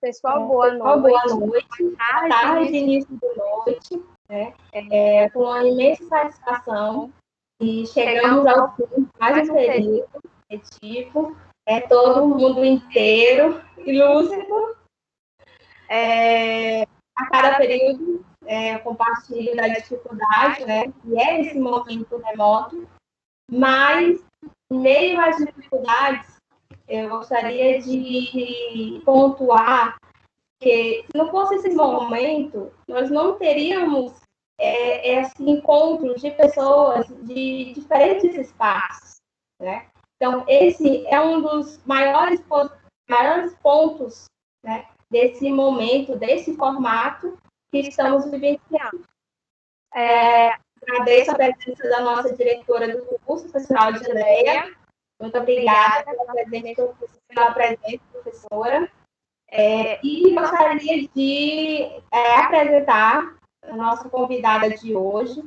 Pessoal, boa noite. Boa tarde, início de noite. Com uma imensa satisfação e chegamos ao fim de mais um período letivo. Todo mundo inteiro e lúcido. A cada período, compartilho da dificuldade, que é esse momento remoto, mas, em meio às dificuldades, eu gostaria de pontuar que, se não fosse esse momento, nós não teríamos esse encontro de pessoas de diferentes espaços, né? Então, esse é um dos maiores pontos, né, desse momento, desse formato que estamos vivenciando. Agradeço a presença da nossa diretora do curso, professora Gileia. Muito obrigada pela presença, professora. E gostaria de apresentar a nossa convidada de hoje,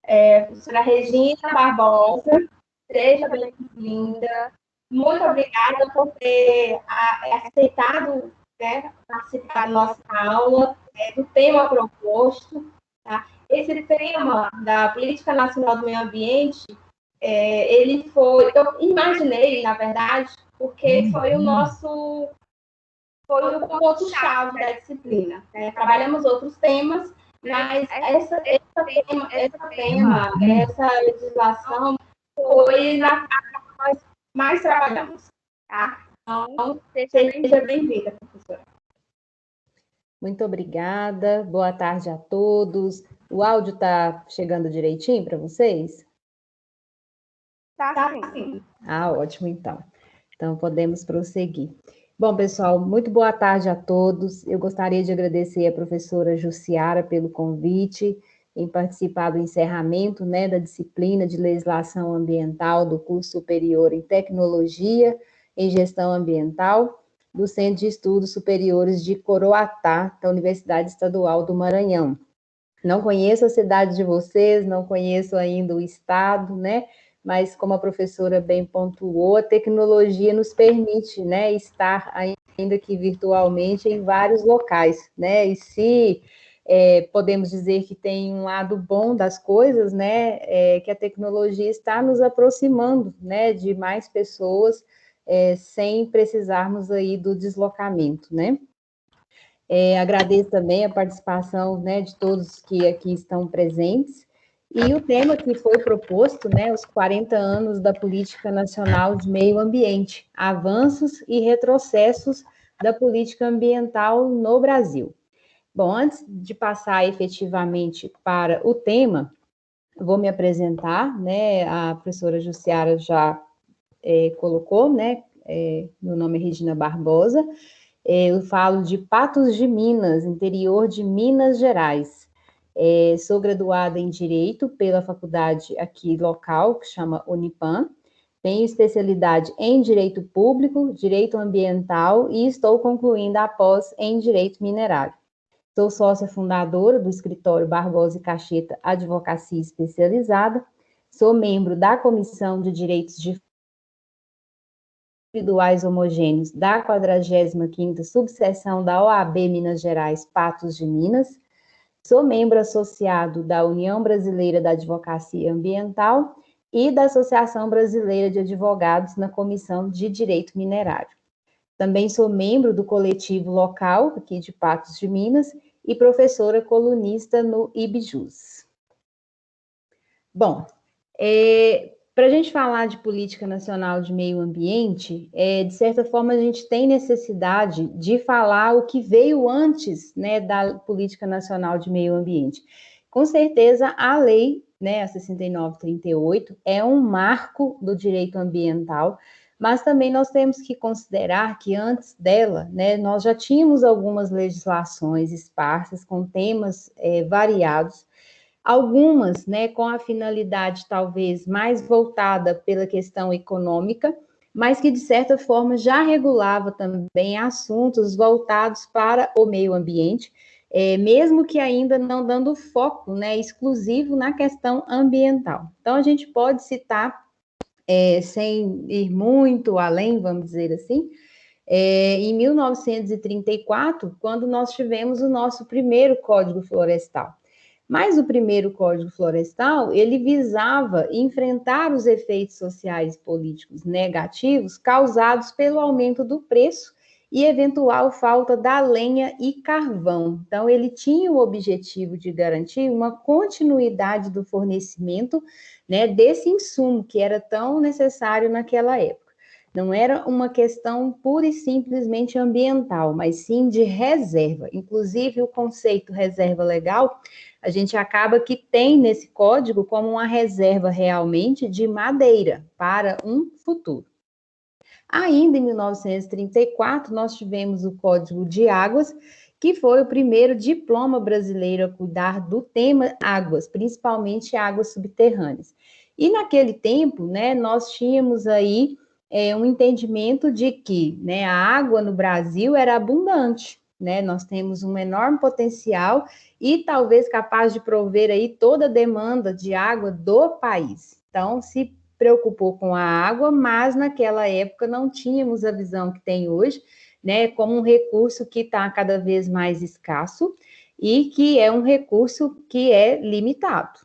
a professora Regina Barbosa. Seja bem-vinda. Muito obrigada por ter aceitado, participar da nossa aula, do tema proposto. Tá? Esse tema da Política Nacional do Meio Ambiente, ele foi, eu imaginei, na verdade, porque foi o ponto-chave da disciplina. Trabalhamos outros temas, mas essa legislação foi na parte que nós mais trabalhamos. Tá? Então, seja bem-vinda, professora. Muito obrigada, boa tarde a todos. O áudio está chegando direitinho para vocês? Tá sim. Ótimo, então. Então, podemos prosseguir. Bom, pessoal, muito boa tarde a todos. Eu gostaria de agradecer à professora Jussiara pelo convite em participar do encerramento, da disciplina de legislação ambiental do curso superior em tecnologia em gestão ambiental do Centro de Estudos Superiores de Coroatá, da Universidade Estadual do Maranhão. Não conheço a cidade de vocês, não conheço ainda o estado, mas como a professora bem pontuou, a tecnologia nos permite, estar ainda que virtualmente em vários locais, e se podemos dizer que tem um lado bom das coisas, que a tecnologia está nos aproximando, de mais pessoas, sem precisarmos aí do deslocamento, agradeço também a participação, de todos que aqui estão presentes. E o tema que foi proposto, os 40 anos da Política Nacional de Meio Ambiente, avanços e retrocessos da política ambiental no Brasil. Bom, antes de passar efetivamente para o tema, vou me apresentar, a professora Jussiara já colocou, meu nome é Regina Barbosa, eu falo de Patos de Minas, interior de Minas Gerais. Sou graduada em Direito pela faculdade aqui local, que chama Unipam. Tenho especialidade em Direito Público, Direito Ambiental e estou concluindo a pós em Direito Minerário. Sou sócia fundadora do escritório Barbosa e Cacheta Advocacia Especializada. Sou membro da Comissão de Direitos Individuais Homogêneos da 45ª Subseção da OAB Minas Gerais, Patos de Minas. Sou membro associado da União Brasileira da Advocacia Ambiental e da Associação Brasileira de Advogados na Comissão de Direito Minerário. Também sou membro do coletivo local, aqui de Patos de Minas, e professora colunista no IBJUS. Bom, para a gente falar de política nacional de meio ambiente, de certa forma a gente tem necessidade de falar o que veio antes, da política nacional de meio ambiente. Com certeza a lei, a 6938, é um marco do direito ambiental, mas também nós temos que considerar que antes dela, nós já tínhamos algumas legislações esparsas com temas variados, algumas, com a finalidade talvez mais voltada pela questão econômica, mas que de certa forma já regulava também assuntos voltados para o meio ambiente, mesmo que ainda não dando foco, né, exclusivo na questão ambiental. Então, a gente pode citar, sem ir muito além, vamos dizer assim, em 1934, quando nós tivemos o nosso primeiro Código Florestal. Mas o primeiro Código Florestal, ele visava enfrentar os efeitos sociais e políticos negativos causados pelo aumento do preço e eventual falta da lenha e carvão. Então, ele tinha o objetivo de garantir uma continuidade do fornecimento, né, desse insumo que era tão necessário naquela época. Não era uma questão pura e simplesmente ambiental, mas sim de reserva. Inclusive, o conceito reserva legal, a gente acaba que tem nesse código como uma reserva realmente de madeira para um futuro. Ainda em 1934, nós tivemos o Código de Águas, que foi o primeiro diploma brasileiro a cuidar do tema águas, principalmente águas subterrâneas. E naquele tempo, né, nós tínhamos aí um entendimento de que, né, a água no Brasil era abundante, né, nós temos um enorme potencial e talvez capaz de prover aí toda a demanda de água do país. Então, se preocupou com a água, mas naquela época não tínhamos a visão que tem hoje, né, como um recurso que está cada vez mais escasso e que é um recurso que é limitado.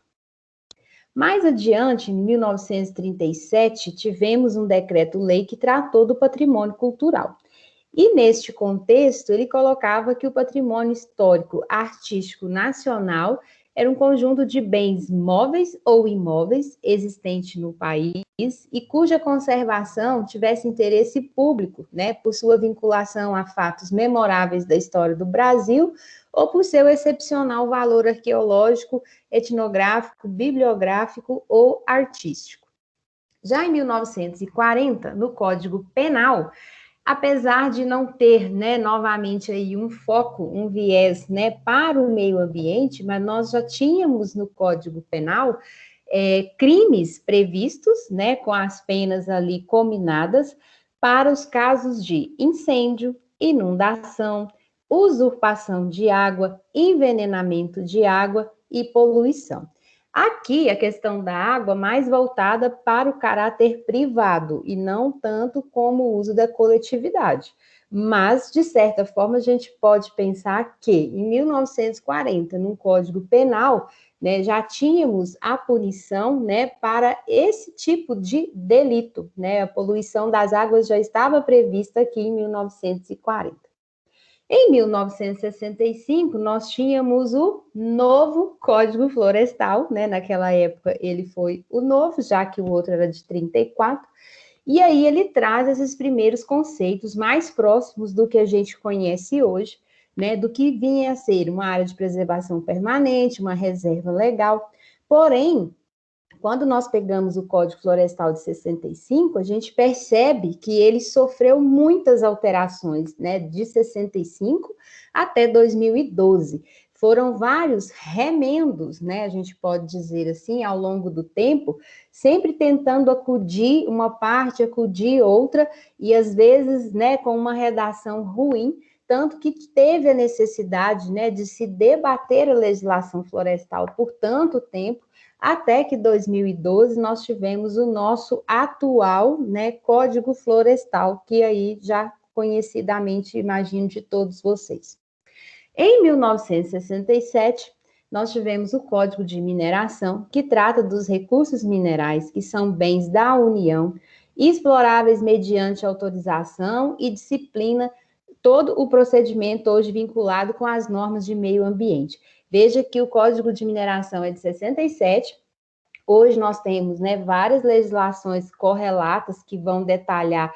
Mais adiante, em 1937, tivemos um decreto-lei que tratou do patrimônio cultural. E neste contexto, ele colocava que o patrimônio histórico artístico nacional era um conjunto de bens móveis ou imóveis existente no país e cuja conservação tivesse interesse público, né, por sua vinculação a fatos memoráveis da história do Brasil ou por seu excepcional valor arqueológico, etnográfico, bibliográfico ou artístico. Já em 1940, no Código Penal, apesar de não ter, né, novamente aí um foco, um viés, né, para o meio ambiente, mas nós já tínhamos no Código Penal crimes previstos, né, com as penas ali combinadas para os casos de incêndio, inundação, usurpação de água, envenenamento de água e poluição. Aqui, a questão da água mais voltada para o caráter privado e não tanto como o uso da coletividade. Mas, de certa forma, a gente pode pensar que, em 1940, no Código Penal, né, já tínhamos a punição, né, para esse tipo de delito, né? A poluição das águas já estava prevista aqui em 1940. Em 1965, nós tínhamos o novo Código Florestal, né? Naquela época ele foi o novo, já que o outro era de 34, e aí ele traz esses primeiros conceitos mais próximos do que a gente conhece hoje, né? Do que vinha a ser uma área de preservação permanente, uma reserva legal. Porém, quando nós pegamos o Código Florestal de 65, a gente percebe que ele sofreu muitas alterações, né, de 65 até 2012. Foram vários remendos, né, a gente pode dizer assim, ao longo do tempo, sempre tentando acudir uma parte, acudir outra, e às vezes, né, com uma redação ruim, tanto que teve a necessidade, né, de se debater a legislação florestal por tanto tempo, até que 2012 nós tivemos o nosso atual, né, Código Florestal, que aí já conhecidamente imagino de todos vocês. Em 1967, nós tivemos o Código de Mineração, que trata dos recursos minerais, que são bens da União, exploráveis mediante autorização e disciplina, todo o procedimento hoje vinculado com as normas de meio ambiente. Veja que o Código de Mineração é de 67, hoje nós temos, né, várias legislações correlatas que vão detalhar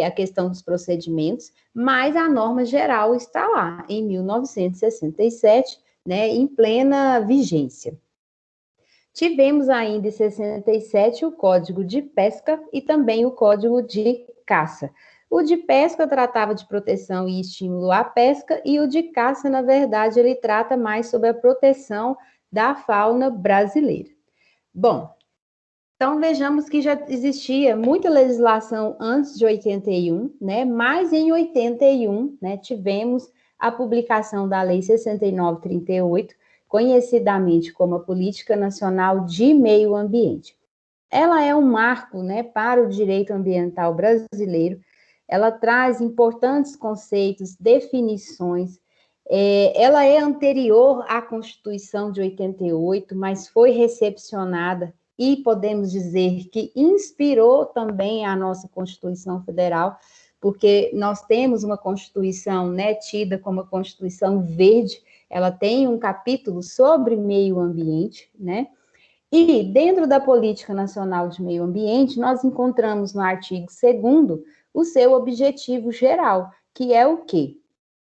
a questão dos procedimentos, mas a norma geral está lá, em 1967, né, em plena vigência. Tivemos ainda em 67 o Código de Pesca e também o Código de Caça. O de pesca tratava de proteção e estímulo à pesca, e o de caça, na verdade, ele trata mais sobre a proteção da fauna brasileira. Bom, então vejamos que já existia muita legislação antes de 81, né? Mas em 81, né, tivemos a publicação da Lei 6938, conhecidamente como a Política Nacional de Meio Ambiente. Ela é um marco, né, para o direito ambiental brasileiro. Ela traz importantes conceitos, definições. Ela é anterior à Constituição de 88, mas foi recepcionada e podemos dizer que inspirou também a nossa Constituição Federal, porque nós temos uma Constituição, né, tida como a Constituição Verde. Ela tem um capítulo sobre meio ambiente, né? E dentro da Política Nacional de Meio Ambiente, nós encontramos no artigo 2º o seu objetivo geral, que é o quê?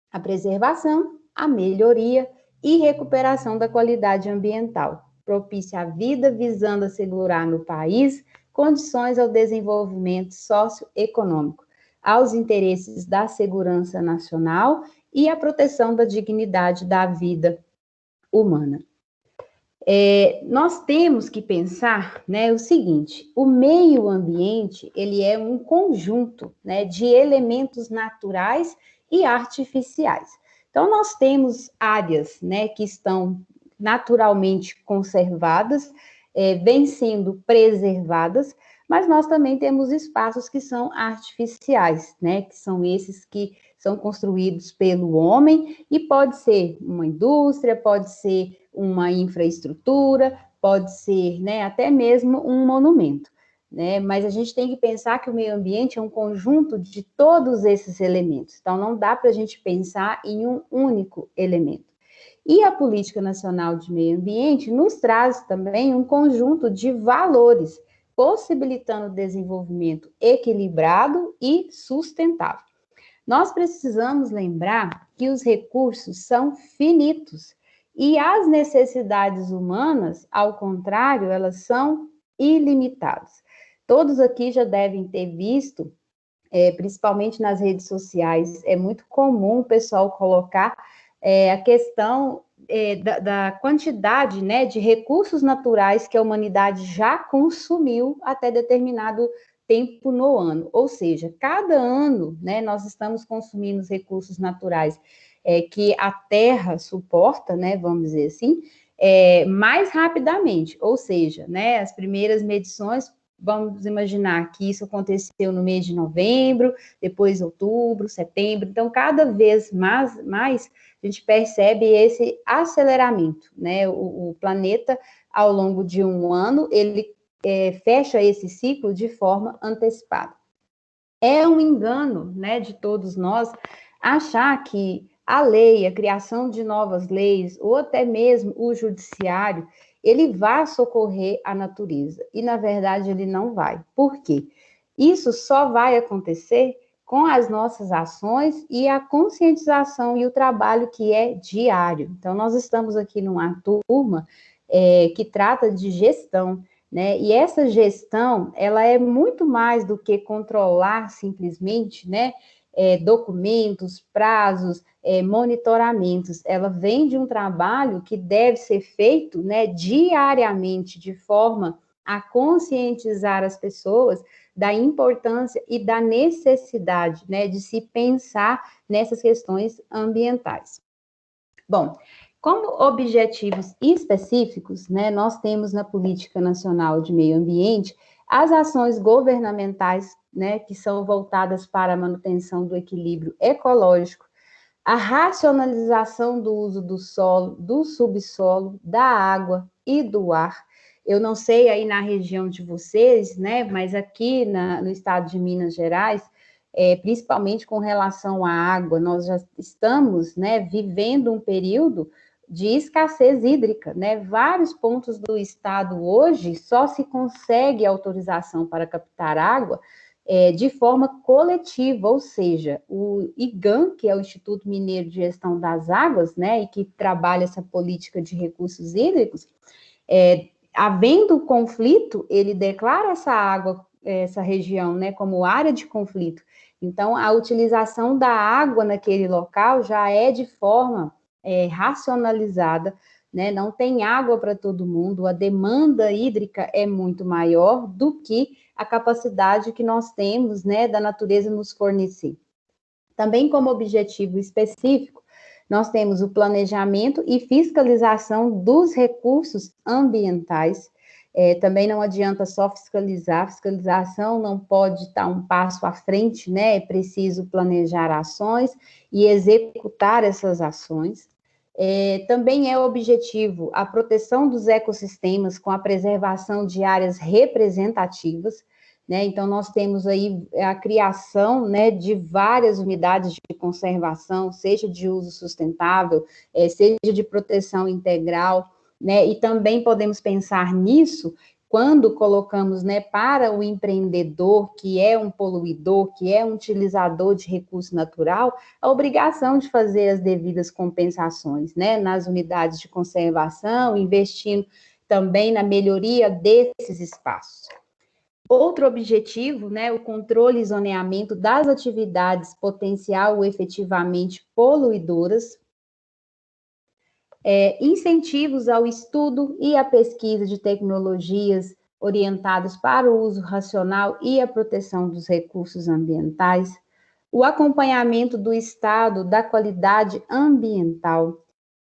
A preservação, a melhoria e recuperação da qualidade ambiental, propícia à vida, visando assegurar no país condições ao desenvolvimento socioeconômico, aos interesses da segurança nacional e à proteção da dignidade da vida humana. Nós temos que pensar, né, o seguinte: o meio ambiente, ele é um conjunto, né, de elementos naturais e artificiais. Então, nós temos áreas, né, que estão naturalmente conservadas, vêm sendo preservadas, mas nós também temos espaços que são artificiais, né, que são esses que são construídos pelo homem, e pode ser uma indústria, pode ser uma infraestrutura, pode ser, né, até mesmo um monumento, né? Mas a gente tem que pensar que o meio ambiente é um conjunto de todos esses elementos. Então, não dá para a gente pensar em um único elemento. E a Política Nacional de Meio Ambiente nos traz também um conjunto de valores, possibilitando o desenvolvimento equilibrado e sustentável. Nós precisamos lembrar que os recursos são finitos e as necessidades humanas, ao contrário, elas são ilimitadas. Todos aqui já devem ter visto, principalmente nas redes sociais, é muito comum o pessoal colocar a questão da quantidade, né, de recursos naturais que a humanidade já consumiu até determinado tempo no ano. Ou seja, cada ano, né, nós estamos consumindo os recursos naturais que a Terra suporta, né, vamos dizer assim, mais rapidamente. Ou seja, né, as primeiras medições, vamos imaginar que isso aconteceu no mês de novembro, depois outubro, setembro. Então, cada vez mais a gente percebe esse aceleramento, né? O planeta, ao longo de um ano, ele fecha esse ciclo de forma antecipada. É um engano, né, de todos nós achar que a lei, a criação de novas leis, ou até mesmo o judiciário, ele vai socorrer a natureza. E, na verdade, ele não vai. Por quê? Isso só vai acontecer com as nossas ações e a conscientização e o trabalho que é diário. Então, nós estamos aqui numa turma que trata de gestão, né? E essa gestão, ela é muito mais do que controlar simplesmente, né, documentos, prazos, monitoramentos. Ela vem de um trabalho que deve ser feito, né, diariamente, de forma a conscientizar as pessoas da importância e da necessidade, né, de se pensar nessas questões ambientais. Bom, como objetivos específicos, né, nós temos na Política Nacional de Meio Ambiente as ações governamentais, né, que são voltadas para a manutenção do equilíbrio ecológico, a racionalização do uso do solo, do subsolo, da água e do ar. Eu não sei aí na região de vocês, né, mas aqui no estado de Minas Gerais, principalmente com relação à água, nós já estamos, né, vivendo um período de escassez hídrica, né? Vários pontos do estado hoje só se consegue autorização para captar água de forma coletiva, ou seja, o IGAM, que é o Instituto Mineiro de Gestão das Águas, né, e que trabalha essa política de recursos hídricos, havendo conflito, ele declara essa água, essa região, né, como área de conflito. Então, a utilização da água naquele local já é de forma racionalizada, né? Não tem água para todo mundo, a demanda hídrica é muito maior do que a capacidade que nós temos, né, da natureza nos fornecer. Também como objetivo específico, nós temos o planejamento e fiscalização dos recursos ambientais. Também não adianta só fiscalizar, fiscalização não pode estar um passo à frente, né? É preciso planejar ações e executar essas ações. Também é o objetivo a proteção dos ecossistemas com a preservação de áreas representativas, né? Então, nós temos aí a criação, né, de várias unidades de conservação, seja de uso sustentável, seja de proteção integral, né? E também podemos pensar nisso quando colocamos, né, para o empreendedor, que é um poluidor, que é um utilizador de recurso natural, a obrigação de fazer as devidas compensações, né, nas unidades de conservação, investindo também na melhoria desses espaços. Outro objetivo, né, o controle e zoneamento das atividades potencial ou efetivamente poluidoras, incentivos ao estudo e à pesquisa de tecnologias orientadas para o uso racional e a proteção dos recursos ambientais, o acompanhamento do estado da qualidade ambiental,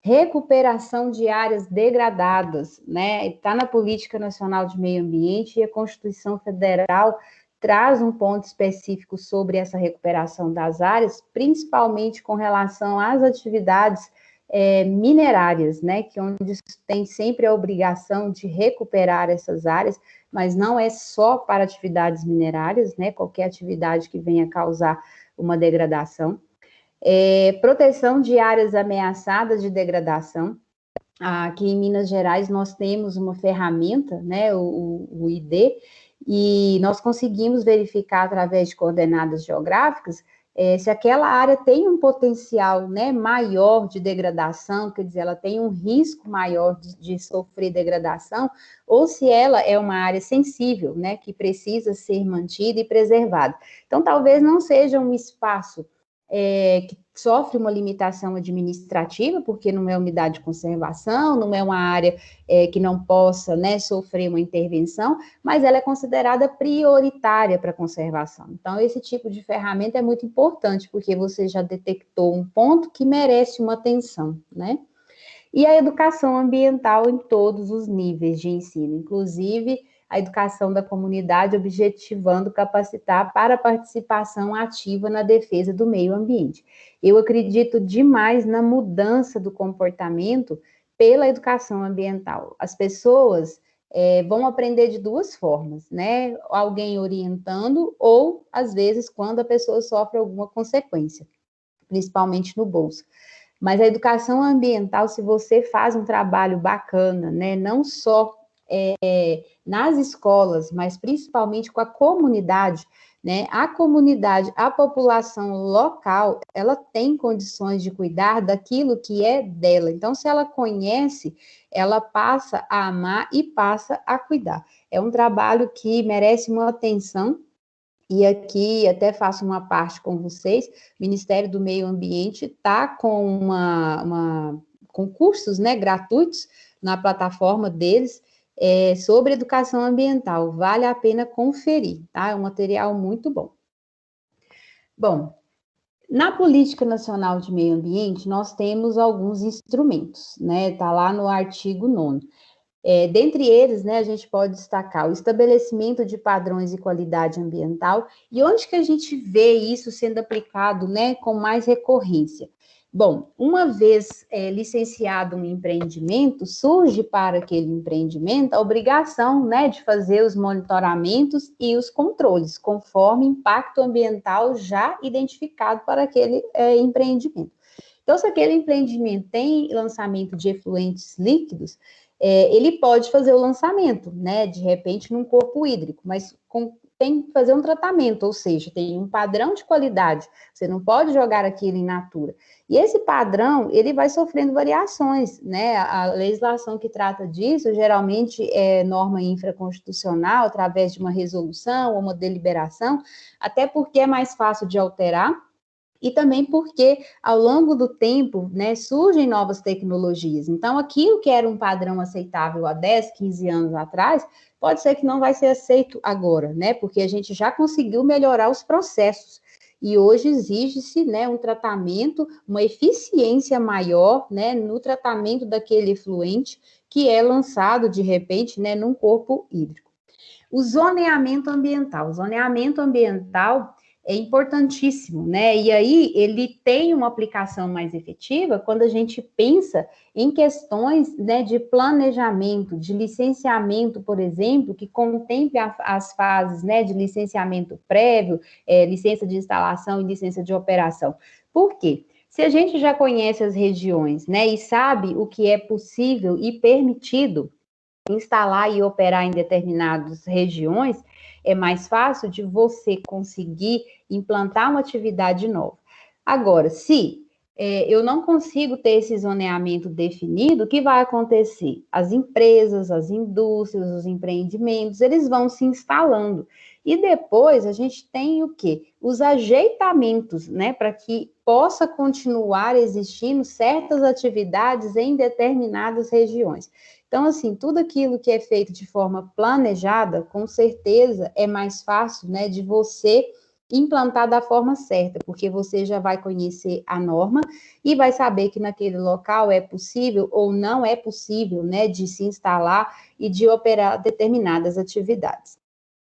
recuperação de áreas degradadas, né? Está na Política Nacional de Meio Ambiente e a Constituição Federal traz um ponto específico sobre essa recuperação das áreas, principalmente com relação às atividades minerárias, né? Que onde tem sempre a obrigação de recuperar essas áreas, mas não é só para atividades minerárias, né? Qualquer atividade que venha causar uma degradação. Proteção de áreas ameaçadas de degradação. Aqui em Minas Gerais nós temos uma ferramenta, né, o ID, e nós conseguimos verificar através de coordenadas geográficas se aquela área tem um potencial, né, maior de degradação, quer dizer, ela tem um risco maior de sofrer degradação, ou se ela é uma área sensível, né, que precisa ser mantida e preservada. Então, talvez não seja um espaço que sofre uma limitação administrativa, porque não é unidade de conservação, não é uma área que não possa, né, sofrer uma intervenção, mas ela é considerada prioritária para a conservação. Então, esse tipo de ferramenta é muito importante, porque você já detectou um ponto que merece uma atenção, né? E a educação ambiental em todos os níveis de ensino, inclusive a educação da comunidade, objetivando capacitar para a participação ativa na defesa do meio ambiente. Eu acredito demais na mudança do comportamento pela educação ambiental. As pessoas vão aprender de duas formas, né? Alguém orientando ou, às vezes, quando a pessoa sofre alguma consequência, principalmente no bolso. Mas a educação ambiental, se você faz um trabalho bacana, né, não só nas escolas, mas principalmente com a comunidade, né, a comunidade, a população local, ela tem condições de cuidar daquilo que é dela. Então, se ela conhece, ela passa a amar e passa a cuidar. É um trabalho que merece uma atenção. E aqui até faço uma parte com vocês, o Ministério do Meio Ambiente está com com cursos, né, gratuitos na plataforma deles sobre educação ambiental. Vale a pena conferir, tá? É um material muito bom. Bom, na Política Nacional de Meio Ambiente, nós temos alguns instrumentos, né? Está lá no artigo 9º. Dentre eles, né, a gente pode destacar o estabelecimento de padrões de qualidade ambiental. E onde que a gente vê isso sendo aplicado, né, com mais recorrência? Bom, uma vez licenciado um empreendimento, surge para aquele empreendimento a obrigação, né, de fazer os monitoramentos e os controles, conforme impacto ambiental já identificado para aquele empreendimento. Então, se aquele empreendimento tem lançamento de efluentes líquidos, ele pode fazer o lançamento, né, de repente num corpo hídrico, mas tem que fazer um tratamento, ou seja, tem um padrão de qualidade, você não pode jogar aquilo in natura. E esse padrão, ele vai sofrendo variações, né, a legislação que trata disso, geralmente é norma infraconstitucional, através de uma resolução ou uma deliberação, até porque é mais fácil de alterar, e também porque, ao longo do tempo, né, surgem novas tecnologias. Então, aquilo que era um padrão aceitável há 10, 15 anos atrás, pode ser que não vai ser aceito agora, né? Porque a gente já conseguiu melhorar os processos. e hoje exige-se, né, um tratamento, uma eficiência maior, né, no tratamento daquele efluente que é lançado, de repente, né, num corpo hídrico. O zoneamento ambiental. O zoneamento ambiental é importantíssimo, né? E aí ele tem uma aplicação mais efetiva quando a gente pensa em questões, né, de planejamento, de licenciamento, por exemplo, que contemple as fases, né, de licenciamento prévio, licença de instalação e licença de operação. Por quê? Se a gente já conhece as regiões, né, e sabe o que é possível e permitido instalar e operar em determinadas regiões, é mais fácil de você conseguir implantar uma atividade nova. Agora, se eu não consigo ter esse zoneamento definido, o que vai acontecer? As empresas, as indústrias, os empreendimentos, eles vão se instalando. E depois a gente tem o quê? Os ajeitamentos, né, para que possa continuar existindo certas atividades em determinadas regiões. Então, assim, tudo aquilo que é feito de forma planejada, com certeza é mais fácil, né, de você implantar da forma certa, porque você já vai conhecer a norma e vai saber que naquele local é possível ou não é possível, né, de se instalar e de operar determinadas atividades.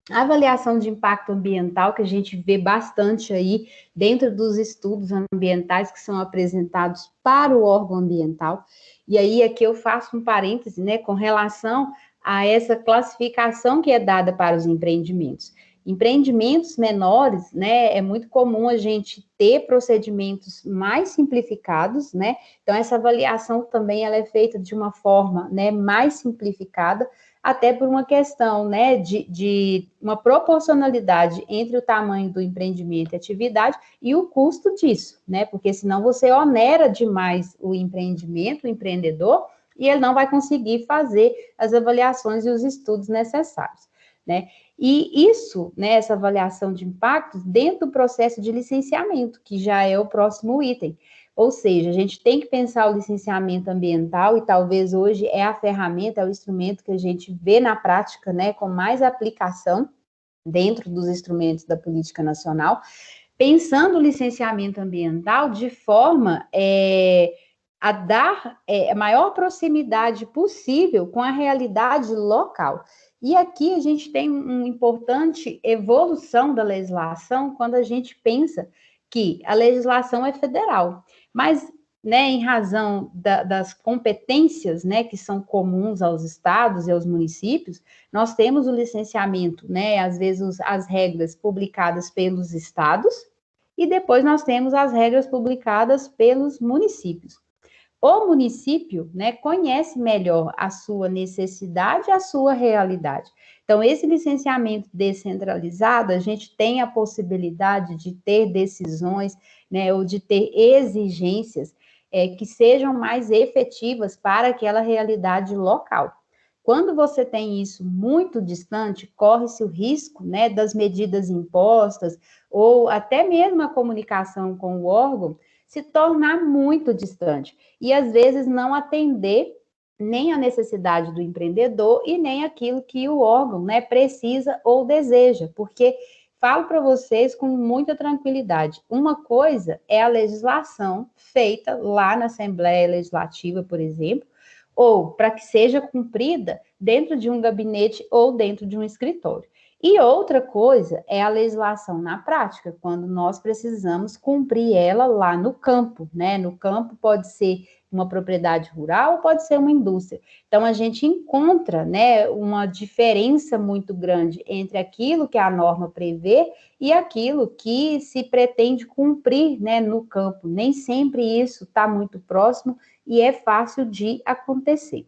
A avaliação de impacto ambiental, que a gente vê bastante aí dentro dos estudos ambientais que são apresentados para o órgão ambiental, e aí aqui eu faço um parêntese, né, com relação a essa classificação que é dada para os empreendimentos. Empreendimentos menores, né, é muito comum a gente ter procedimentos mais simplificados, né, então essa avaliação também ela é feita de uma forma, né, mais simplificada, até por uma questão, né, de uma proporcionalidade entre o tamanho do empreendimento e atividade e o custo disso, né, porque senão você onera demais o empreendimento, o empreendedor, e ele não vai conseguir fazer as avaliações e os estudos necessários, né. E isso, né, essa avaliação de impactos dentro do processo de licenciamento, que já é o próximo item. Ou seja, a gente tem que pensar o licenciamento ambiental e talvez hoje é a ferramenta, é o instrumento que a gente vê na prática, né, com mais aplicação dentro dos instrumentos da política nacional, pensando o licenciamento ambiental de forma a dar a maior proximidade possível com a realidade local. E aqui a gente tem uma importante evolução da legislação quando a gente pensa que a legislação é federal, mas, né, em razão das competências, né, que são comuns aos estados e aos municípios, nós temos o licenciamento, né, às vezes as regras publicadas pelos estados, e depois nós temos as regras publicadas pelos municípios. O município, né, conhece melhor a sua necessidade e a sua realidade. Então, esse licenciamento descentralizado, a gente tem a possibilidade de ter decisões, né, ou de ter exigências que sejam mais efetivas para aquela realidade local. Quando você tem isso muito distante, corre-se o risco, né, das medidas impostas, ou até mesmo a comunicação com o órgão, se tornar muito distante e às vezes não atender nem a necessidade do empreendedor e nem aquilo que o órgão, né, precisa ou deseja, porque falo para vocês com muita tranquilidade, uma coisa é a legislação feita lá na Assembleia Legislativa, por exemplo, ou para que seja cumprida dentro de um gabinete ou dentro de um escritório. E outra coisa é a legislação na prática, quando nós precisamos cumprir ela lá no campo, né? No campo pode ser uma propriedade rural ou pode ser uma indústria. Então, a gente encontra, né, uma diferença muito grande entre aquilo que a norma prevê e aquilo que se pretende cumprir, né, no campo. Nem sempre isso está muito próximo e é fácil de acontecer.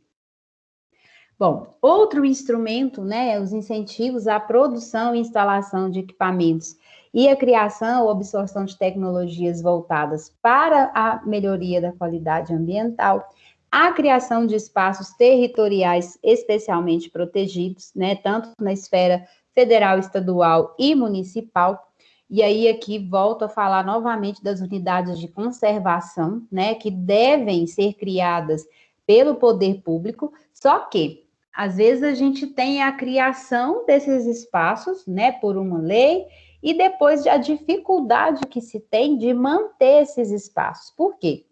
Bom, outro instrumento, né, os incentivos à produção e instalação de equipamentos e a criação ou absorção de tecnologias voltadas para a melhoria da qualidade ambiental, a criação de espaços territoriais especialmente protegidos, né, tanto na esfera federal, estadual e municipal. E aí aqui volto a falar novamente das unidades de conservação, né, que devem ser criadas pelo poder público, só que às vezes a gente tem a criação desses espaços, né, por uma lei, e depois a dificuldade que se tem de manter esses espaços. Por quê?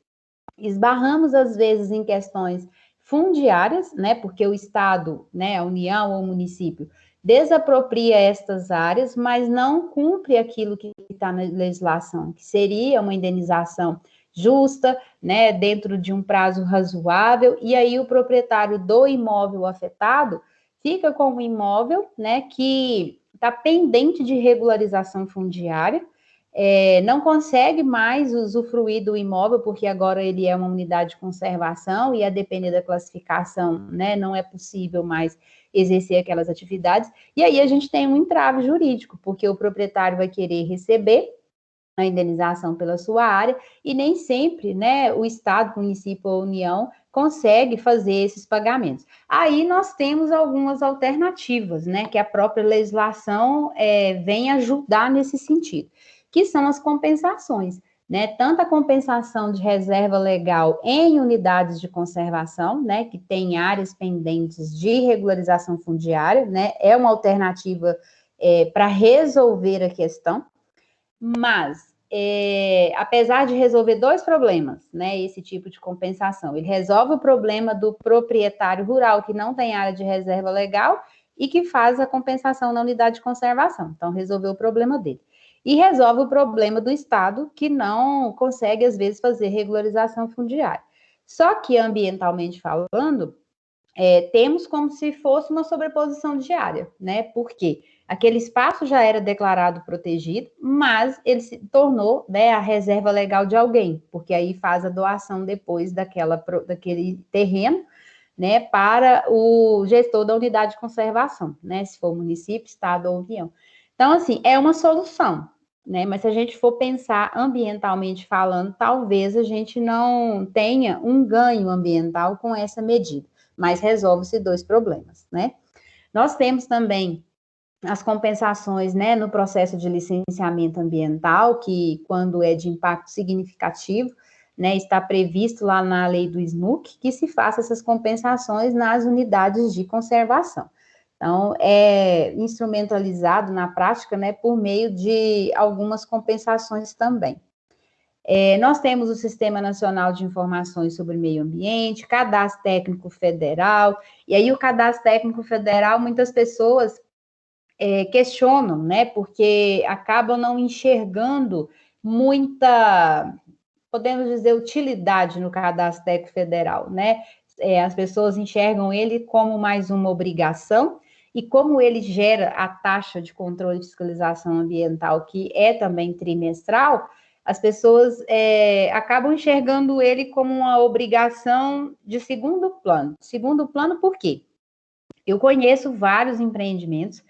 Esbarramos, às vezes, em questões fundiárias, né, porque o Estado, né, a União ou o município, desapropria estas áreas, mas não cumpre aquilo que está na legislação, que seria uma indenização justa, né, dentro de um prazo razoável, e aí o proprietário do imóvel afetado fica com o imóvel, né, que está pendente de regularização fundiária, não consegue mais usufruir do imóvel, porque agora ele é uma unidade de conservação e, a depender da classificação, né, não é possível mais exercer aquelas atividades. E aí a gente tem um entrave jurídico, porque o proprietário vai querer receber a indenização pela sua área, e nem sempre, né, o Estado, o município ou a União consegue fazer esses pagamentos. Aí nós temos algumas alternativas, né, que a própria legislação vem ajudar nesse sentido, que são as compensações, né, tanto a compensação de reserva legal em unidades de conservação, né, que tem áreas pendentes de regularização fundiária, né, é uma alternativa para resolver a questão. Mas, apesar de resolver dois problemas, né, esse tipo de compensação, ele resolve o problema do proprietário rural que não tem área de reserva legal e que faz a compensação na unidade de conservação. Então, resolveu o problema dele. E resolve o problema do Estado, que não consegue, às vezes, fazer regularização fundiária. Só que, ambientalmente falando, temos como se fosse uma sobreposição de área, né? Por quê? Aquele espaço já era declarado protegido, mas ele se tornou, né, a reserva legal de alguém, porque aí faz a doação depois daquele terreno, né, para o gestor da unidade de conservação, né, se for município, estado ou União. Então, assim, é uma solução, né, mas se a gente for pensar ambientalmente falando, talvez a gente não tenha um ganho ambiental com essa medida, mas resolve-se dois problemas, né. Nós temos também as compensações, né, no processo de licenciamento ambiental, que quando é de impacto significativo, né, está previsto lá na lei do SNUC, que se faça essas compensações nas unidades de conservação. Então, é instrumentalizado na prática, né, por meio de algumas compensações também. Nós temos o Sistema Nacional de Informações sobre Meio Ambiente, Cadastro Técnico Federal, e aí o Cadastro Técnico Federal, muitas pessoas questionam, né, porque acabam não enxergando muita, podemos dizer, utilidade no Cadastro Técnico Federal, né? As pessoas enxergam ele como mais uma obrigação, e como ele gera a taxa de controle e fiscalização ambiental, que é também trimestral, as pessoas acabam enxergando ele como uma obrigação de segundo plano. Segundo plano, por quê? Eu conheço vários empreendimentos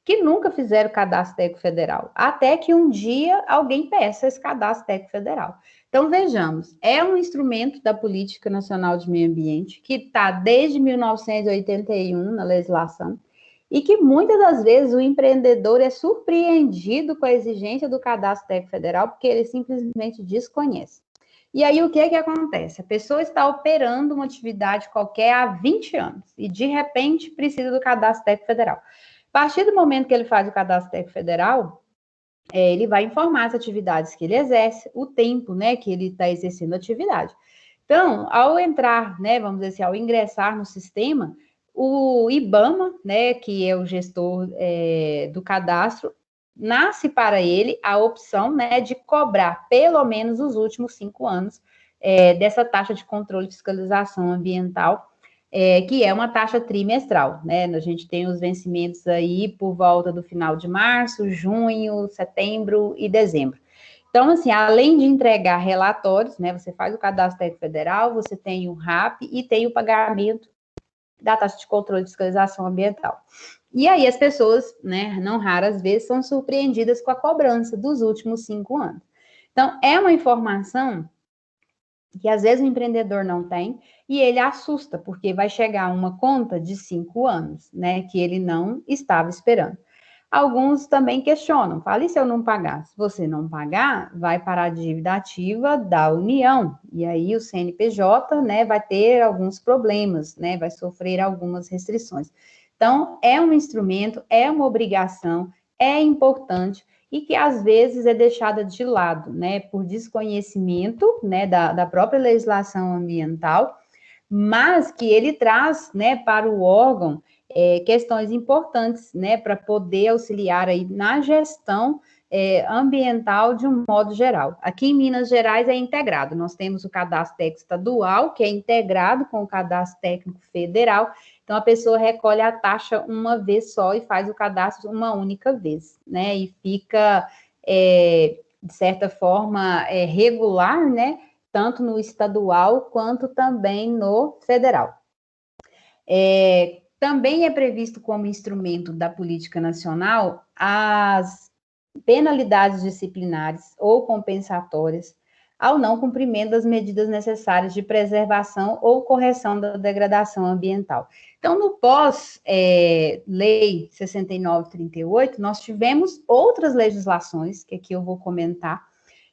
que nunca fizeram cadastro técnico federal, até que um dia alguém peça esse cadastro técnico federal. Então, vejamos, é um instrumento da Política Nacional de Meio Ambiente, que está desde 1981 na legislação, e que muitas das vezes o empreendedor é surpreendido com a exigência do cadastro técnico federal, porque ele simplesmente desconhece. E aí, o que é que acontece? A pessoa está operando uma atividade qualquer há 20 anos, e de repente precisa do cadastro técnico federal. A partir do momento que ele faz o cadastro técnico federal, ele vai informar as atividades que ele exerce, o tempo, né, que ele está exercendo a atividade. Então, ao entrar, né, vamos dizer assim, ao ingressar no sistema, o IBAMA, né, que é o gestor do cadastro, nasce para ele a opção, né, de cobrar pelo menos os últimos 5 anos dessa taxa de controle e fiscalização ambiental, que é uma taxa trimestral, né? A gente tem os vencimentos aí por volta do final de março, junho, setembro e dezembro. Então, assim, além de entregar relatórios, né? Você faz o cadastro técnico federal, você tem o RAP e tem o pagamento da taxa de controle e fiscalização ambiental. E aí as pessoas, né, não raras vezes, são surpreendidas com a cobrança dos últimos 5 anos. Então, é uma informação que às vezes o empreendedor não tem, e ele assusta, porque vai chegar uma conta de 5 anos, né, que ele não estava esperando. Alguns também questionam, fala, e se eu não pagar? Se você não pagar, vai para a dívida ativa da União, e aí o CNPJ, né, vai ter alguns problemas, né, vai sofrer algumas restrições. Então, é um instrumento, é uma obrigação, é importante, e que às vezes é deixada de lado, né, por desconhecimento, né, da própria legislação ambiental, mas que ele traz, né, para o órgão questões importantes, né, para poder auxiliar aí na gestão ambiental de um modo geral. Aqui em Minas Gerais é integrado, nós temos o cadastro técnico estadual, que é integrado com o cadastro técnico federal, então a pessoa recolhe a taxa uma vez só e faz o cadastro uma única vez, né, e fica, de certa forma, regular, né, tanto no estadual quanto também no federal. Também é previsto como instrumento da política nacional as penalidades disciplinares ou compensatórias ao não cumprimento das medidas necessárias de preservação ou correção da degradação ambiental. Então, no pós-Lei 6938, nós tivemos outras legislações, que aqui eu vou comentar,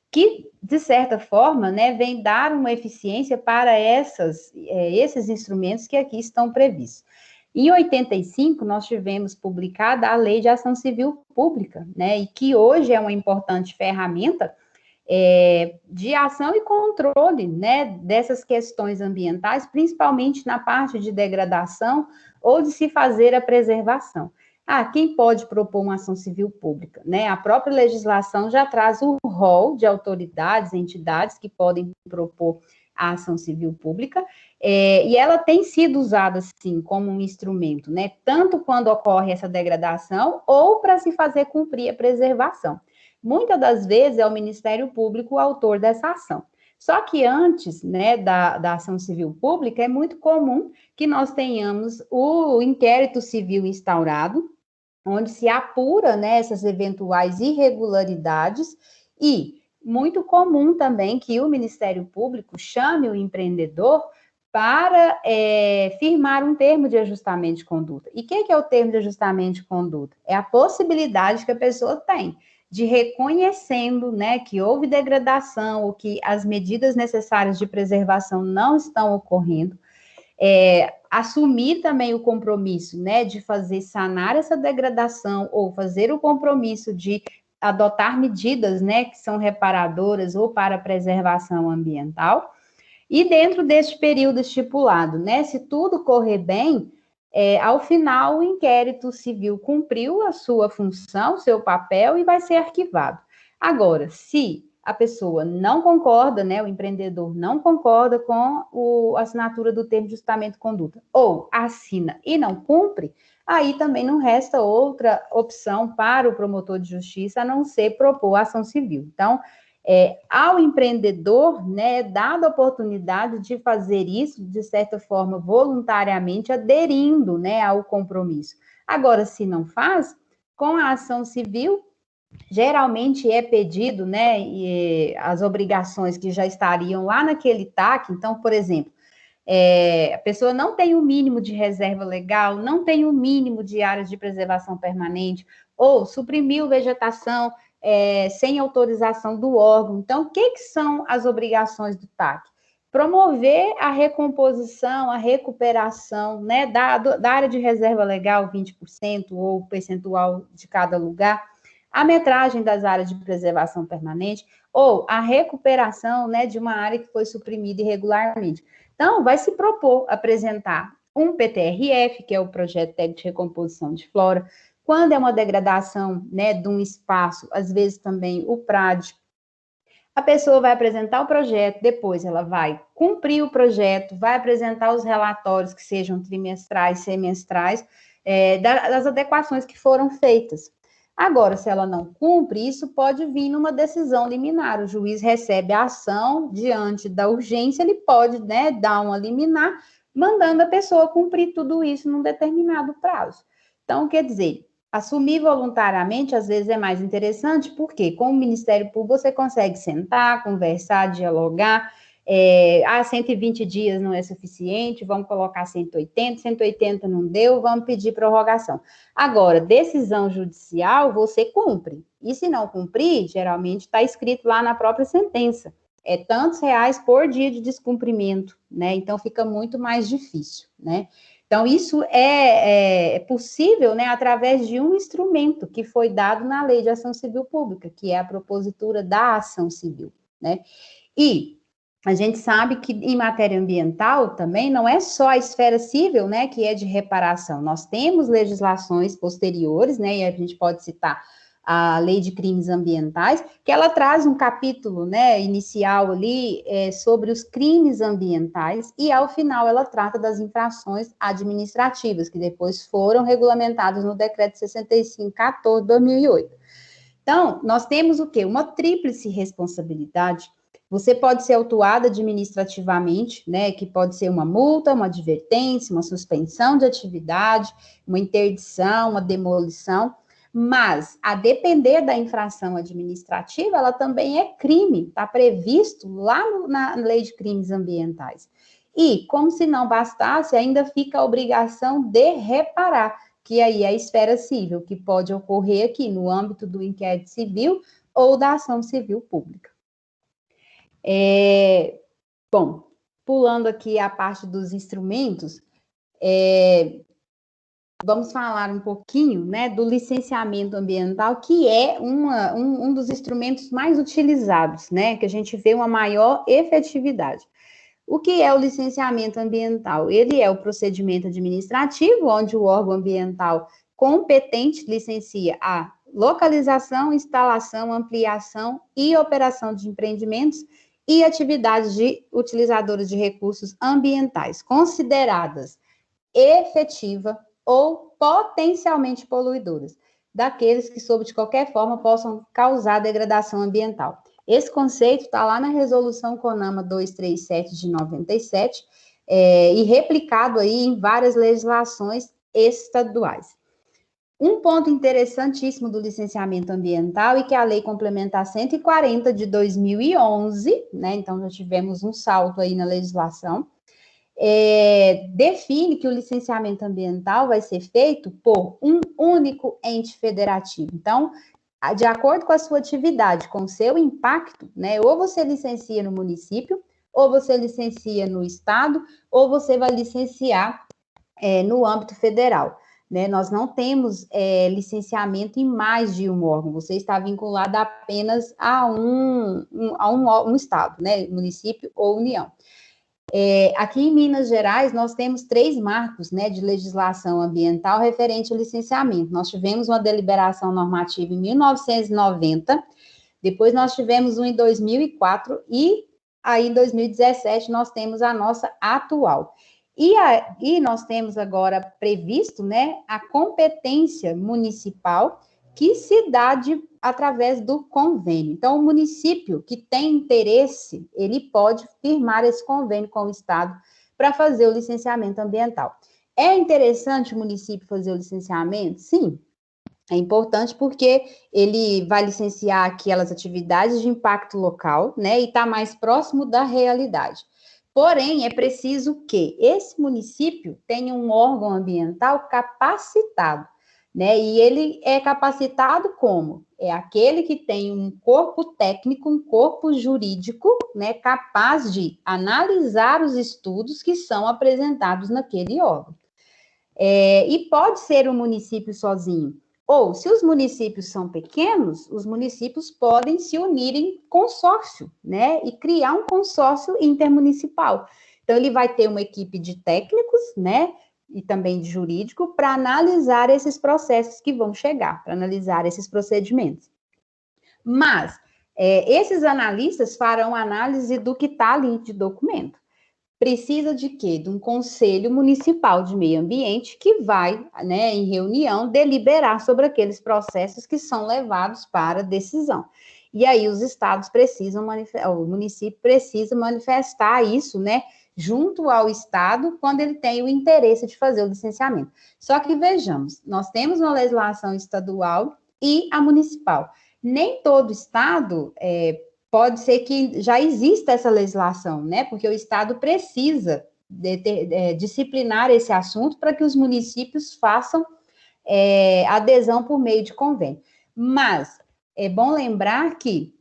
que, de certa forma, né, vem dar uma eficiência para esses instrumentos que aqui estão previstos. Em 85, nós tivemos publicada a Lei de Ação Civil Pública, né, e que hoje é uma importante ferramenta de ação e controle, né, dessas questões ambientais, principalmente na parte de degradação ou de se fazer a preservação. Quem pode propor uma ação civil pública, né? A própria legislação já traz o rol de autoridades, entidades que podem propor a ação civil pública, e ela tem sido usada, sim, como um instrumento, né? Tanto quando ocorre essa degradação, ou para se fazer cumprir a preservação. Muitas das vezes é o Ministério Público o autor dessa ação. Só que antes, né, da ação civil pública, é muito comum que nós tenhamos o inquérito civil instaurado, onde se apura, né, essas eventuais irregularidades, e muito comum também que o Ministério Público chame o empreendedor para firmar um termo de ajustamento de conduta. E o que é o termo de ajustamento de conduta? É a possibilidade que a pessoa tem de, reconhecendo, né, que houve degradação ou que as medidas necessárias de preservação não estão ocorrendo, assumir também o compromisso, né, de sanar essa degradação, ou fazer o compromisso de adotar medidas, né, que são reparadoras ou para preservação ambiental, e dentro deste período estipulado, né, se tudo correr bem, ao final o inquérito civil cumpriu a sua função, seu papel, e vai ser arquivado. Agora, se a pessoa não concorda, né, o empreendedor não concorda com a assinatura do termo de ajustamento de conduta, ou assina e não cumpre, aí também não resta outra opção para o promotor de justiça a não ser propor ação civil. Então, ao empreendedor, né, dada a oportunidade de fazer isso, de certa forma, voluntariamente, aderindo, né, ao compromisso. Agora, se não faz, com a ação civil, geralmente é pedido, né, as obrigações que já estariam lá naquele TAC. Então, por exemplo, a pessoa não tem o mínimo de reserva legal, não tem o mínimo de áreas de preservação permanente, ou suprimiu vegetação sem autorização do órgão. Então, o que são as obrigações do TAC? Promover a recomposição, a recuperação, né, da área de reserva legal, 20%, ou percentual de cada lugar, a metragem das áreas de preservação permanente, ou a recuperação, né, de uma área que foi suprimida irregularmente. Então, vai se propor apresentar um PTRF, que é o Projeto Técnico de Recomposição de Flora. Quando é uma degradação, né, de um espaço, às vezes também o PRAD, a pessoa vai apresentar o projeto, depois ela vai cumprir o projeto, vai apresentar os relatórios que sejam trimestrais, semestrais, das adequações que foram feitas. Agora, se ela não cumpre, isso pode vir numa decisão liminar. O juiz recebe a ação diante da urgência, ele pode, né, dar uma liminar, mandando a pessoa cumprir tudo isso num determinado prazo. Então, quer dizer, assumir voluntariamente, às vezes, é mais interessante, porque com o Ministério Público você consegue sentar, conversar, dialogar. 120 dias não é suficiente, vamos colocar 180 não deu, vamos pedir prorrogação. Agora, decisão judicial, você cumpre. E se não cumprir, geralmente está escrito lá na própria sentença. É tantos reais por dia de descumprimento, né? Então, fica muito mais difícil, né? Então, isso é possível, né, através de um instrumento que foi dado na Lei de Ação Civil Pública, que é a propositura da ação civil, né? E a gente sabe que em matéria ambiental também não é só a esfera civil, né, que é de reparação. Nós temos legislações posteriores, né, e a gente pode citar a Lei de Crimes Ambientais, que ela traz um capítulo, né, inicial ali sobre os crimes ambientais, e ao final ela trata das infrações administrativas, que depois foram regulamentadas no Decreto 65/14 de 2008. Então, nós temos o quê? Uma tríplice responsabilidade. Você pode ser autuado administrativamente, né, que pode ser uma multa, uma advertência, uma suspensão de atividade, uma interdição, uma demolição, mas, a depender da infração administrativa, ela também é crime, está previsto lá na Lei de Crimes Ambientais. E, como se não bastasse, ainda fica a obrigação de reparar, que aí é a esfera civil, que pode ocorrer aqui no âmbito do inquérito civil ou da ação civil pública. Bom, pulando aqui a parte dos instrumentos, vamos falar um pouquinho, né, do licenciamento ambiental, que é um dos instrumentos mais utilizados, né, que a gente vê uma maior efetividade. O que é o licenciamento ambiental? Ele é o procedimento administrativo, onde o órgão ambiental competente licencia a localização, instalação, ampliação e operação de empreendimentos e atividades de utilizadoras de recursos ambientais, consideradas efetiva ou potencialmente poluidoras, daqueles que, sob de qualquer forma, possam causar degradação ambiental. Esse conceito está lá na Resolução CONAMA 237 de 97, e replicado aí em várias legislações estaduais. Um ponto interessantíssimo do licenciamento ambiental e que a Lei Complementar 140 de 2011, né, então já tivemos um salto aí na legislação, define que o licenciamento ambiental vai ser feito por um único ente federativo. Então, de acordo com a sua atividade, com o seu impacto, né, ou você licencia no município, ou você licencia no estado, ou você vai licenciar no âmbito federal. Né? Nós não temos licenciamento em mais de um órgão, você está vinculado apenas a um estado, né, município ou união. Aqui em Minas Gerais, nós temos 3 marcos, né, de legislação ambiental referente ao licenciamento. Nós tivemos uma deliberação normativa em 1990, depois nós tivemos um em 2004 e aí em 2017 nós temos a nossa atual. E nós temos agora previsto, né, a competência municipal que se dá através do convênio. Então, o município que tem interesse, ele pode firmar esse convênio com o Estado para fazer o licenciamento ambiental. É interessante o município fazer o licenciamento? Sim, é importante porque ele vai licenciar aquelas atividades de impacto local, né, e está mais próximo da realidade. Porém, é preciso que esse município tenha um órgão ambiental capacitado, né? E ele é capacitado como? É aquele que tem um corpo técnico, um corpo jurídico, né, capaz de analisar os estudos que são apresentados naquele órgão. E pode ser um município sozinho. Ou, se os municípios são pequenos, os municípios podem se unir em consórcio, né? E criar um consórcio intermunicipal. Então, ele vai ter uma equipe de técnicos, né? E também de jurídico, para analisar esses processos que vão chegar, para analisar esses procedimentos. Mas, esses analistas farão análise do que está ali de documento. Precisa de quê? De um Conselho Municipal de Meio Ambiente que vai, né, em reunião, deliberar sobre aqueles processos que são levados para decisão. E aí os estados precisam o município precisa manifestar isso, né, junto ao estado, quando ele tem o interesse de fazer o licenciamento. Só que vejamos, nós temos uma legislação estadual e a municipal. Nem todo estado pode ser que já exista essa legislação, né? Porque o Estado precisa disciplinar esse assunto para que os municípios façam adesão por meio de convênio. Mas é bom lembrar que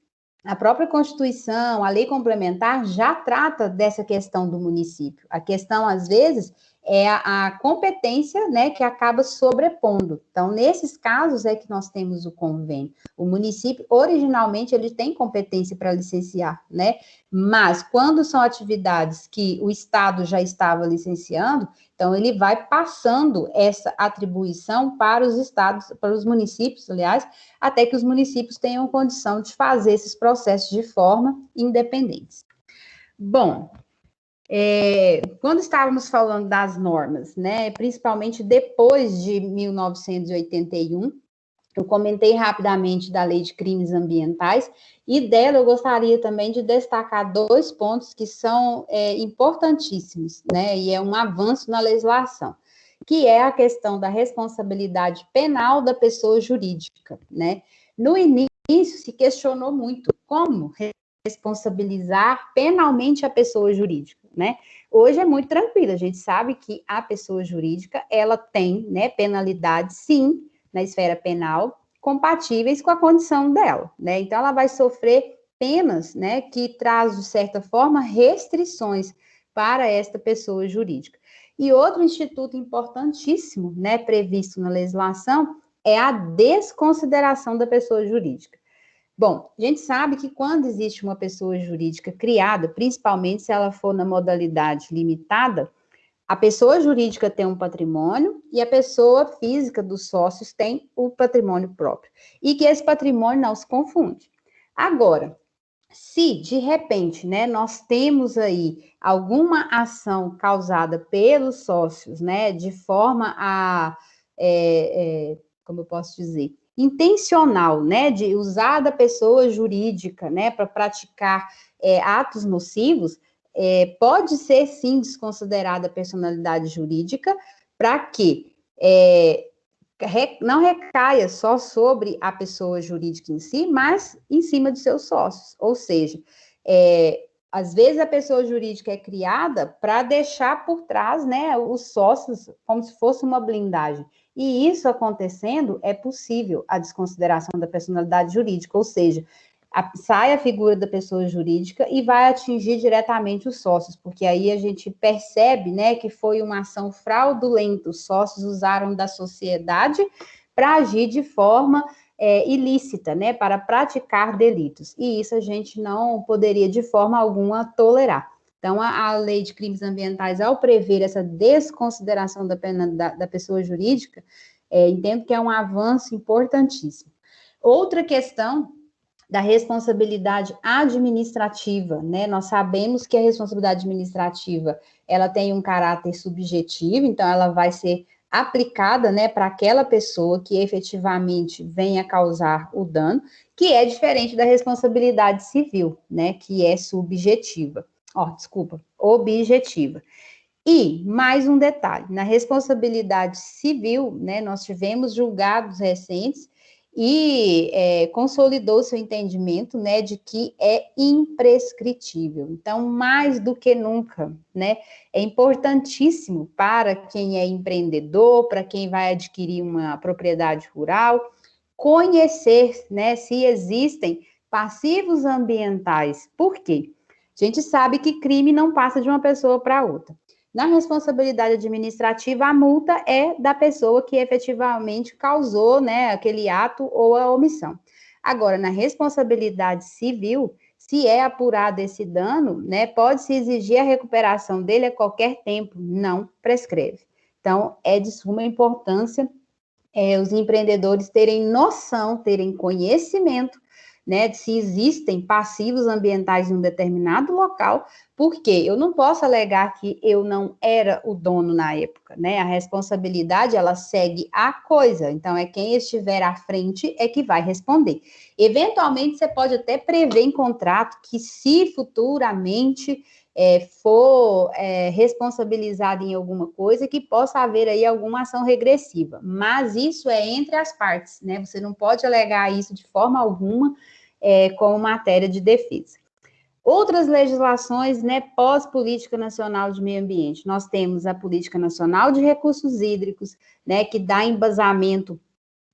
a própria Constituição, a lei complementar, já trata dessa questão do município. A questão, às vezes, é a competência, né, que acaba sobrepondo. Então, nesses casos é que nós temos o convênio. O município, originalmente, ele tem competência para licenciar, né? Mas, quando são atividades que o Estado já estava licenciando, então ele vai passando essa atribuição para os estados, para os municípios, aliás, até que os municípios tenham condição de fazer esses processos de forma independente. Bom, quando estávamos falando das normas, né, principalmente depois de 1981, eu comentei rapidamente da Lei de Crimes Ambientais, e dela eu gostaria também de destacar 2 pontos que são importantíssimos, né, e é um avanço na legislação, que é a questão da responsabilidade penal da pessoa jurídica, né. No início se questionou muito como responsabilizar penalmente a pessoa jurídica, né? Hoje é muito tranquilo, a gente sabe que a pessoa jurídica, ela tem, né, penalidade, sim, na esfera penal, compatíveis com a condição dela, né? Então, ela vai sofrer penas, né, que traz, de certa forma, restrições para esta pessoa jurídica. E outro instituto importantíssimo, né, previsto na legislação, é a desconsideração da pessoa jurídica. Bom, a gente sabe que quando existe uma pessoa jurídica criada, principalmente se ela for na modalidade limitada, a pessoa jurídica tem um patrimônio e a pessoa física dos sócios tem o patrimônio próprio. E que esse patrimônio não se confunde. Agora, se de repente, né, nós temos aí alguma ação causada pelos sócios, né, de forma a, como eu posso dizer, intencional, né, de usar da pessoa jurídica, né, para praticar atos nocivos, pode ser sim desconsiderada a personalidade jurídica, para que não recaia só sobre a pessoa jurídica em si, mas em cima de seus sócios. Ou seja, às vezes a pessoa jurídica é criada para deixar por trás, né, os sócios como se fosse uma blindagem. E isso acontecendo, é possível a desconsideração da personalidade jurídica, ou seja, sai a figura da pessoa jurídica e vai atingir diretamente os sócios, porque aí a gente percebe, né, que foi uma ação fraudulenta, os sócios usaram da sociedade para agir de forma ilícita, né, para praticar delitos, e isso a gente não poderia de forma alguma tolerar. Então, a Lei de Crimes Ambientais, ao prever essa desconsideração da pena da pessoa jurídica, entendo que é um avanço importantíssimo. Outra questão da responsabilidade administrativa, né? Nós sabemos que a responsabilidade administrativa, ela tem um caráter subjetivo, então ela vai ser aplicada, né, para aquela pessoa que efetivamente venha causar o dano, que é diferente da responsabilidade civil, né, que é subjetiva. Objetiva. E, mais um detalhe, na responsabilidade civil, né, nós tivemos julgados recentes e consolidou seu entendimento, né, de que é imprescritível. Então, mais do que nunca, né, é importantíssimo para quem é empreendedor, para quem vai adquirir uma propriedade rural, conhecer, né, se existem passivos ambientais. Por quê? A gente sabe que crime não passa de uma pessoa para outra. Na responsabilidade administrativa, a multa é da pessoa que efetivamente causou, né, aquele ato ou a omissão. Agora, na responsabilidade civil, se é apurado esse dano, né, pode-se exigir a recuperação dele a qualquer tempo, não prescreve. Então, é de suma importância os empreendedores terem noção, terem conhecimento, né, de se existem passivos ambientais em um determinado local, porque eu não posso alegar que eu não era o dono na época, né, a responsabilidade, ela segue a coisa, então é quem estiver à frente é que vai responder. Eventualmente, você pode até prever em contrato que se futuramente for responsabilizado em alguma coisa, que possa haver aí alguma ação regressiva, mas isso é entre as partes, né, você não pode alegar isso de forma alguma como matéria de defesa. Outras legislações, né, pós-Política Nacional de Meio Ambiente, nós temos a Política Nacional de Recursos Hídricos, né, que dá embasamento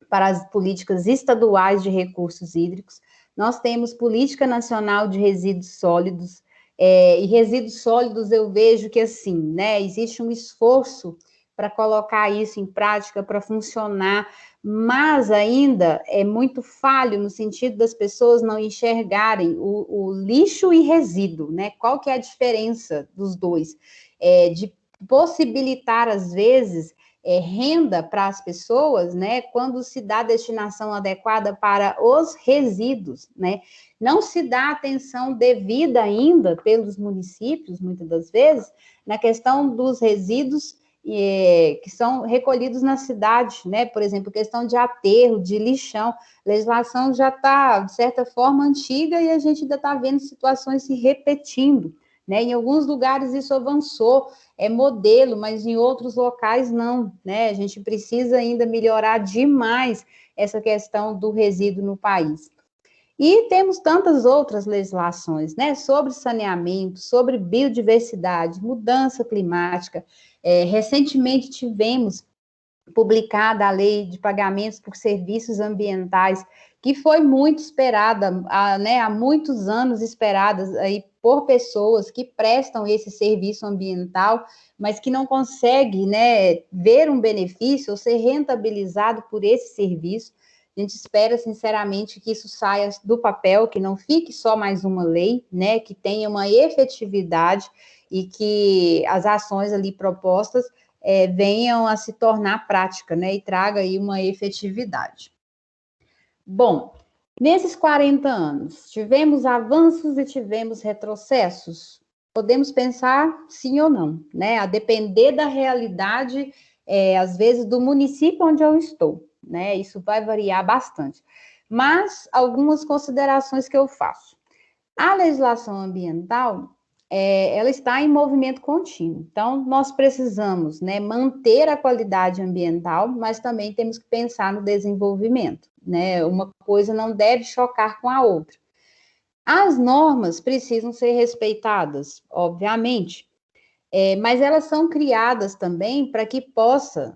para as políticas estaduais de recursos hídricos, nós temos Política Nacional de Resíduos Sólidos, E resíduos sólidos eu vejo que, assim, né, existe um esforço para colocar isso em prática, para funcionar, mas ainda é muito falho no sentido das pessoas não enxergarem o lixo e resíduo, né? Qual que é a diferença dos dois? De possibilitar, às vezes, renda para as pessoas, né? Quando se dá destinação adequada para os resíduos, né? Não se dá atenção devida ainda pelos municípios, muitas das vezes, na questão dos resíduos que são recolhidos na cidade, né? Por exemplo, questão de aterro, de lixão. A legislação já está, de certa forma, antiga e a gente ainda está vendo situações se repetindo, né? Em alguns lugares isso avançou, é modelo, mas em outros locais não, né? A gente precisa ainda melhorar demais essa questão do resíduo no país. E temos tantas outras legislações, né, sobre saneamento, sobre biodiversidade, mudança climática. Recentemente tivemos publicada a lei de pagamentos por serviços ambientais, que foi muito esperada, né, há muitos anos esperada aí por pessoas que prestam esse serviço ambiental, mas que não conseguem, né, ver um benefício ou ser rentabilizado por esse serviço. A gente espera, sinceramente, que isso saia do papel, que não fique só mais uma lei, né, que tenha uma efetividade e que as ações ali propostas venham a se tornar prática, né, e traga aí uma efetividade. Bom, nesses 40 anos, tivemos avanços e tivemos retrocessos? Podemos pensar sim ou não, né, a depender da realidade, às vezes, do município onde eu estou, né, isso vai variar bastante. Mas, algumas considerações que eu faço. A legislação ambiental, ela está em movimento contínuo. Então, nós precisamos, né, manter a qualidade ambiental, mas também temos que pensar no desenvolvimento, né? Uma coisa não deve chocar com a outra. As normas precisam ser respeitadas, obviamente, mas elas são criadas também para que possam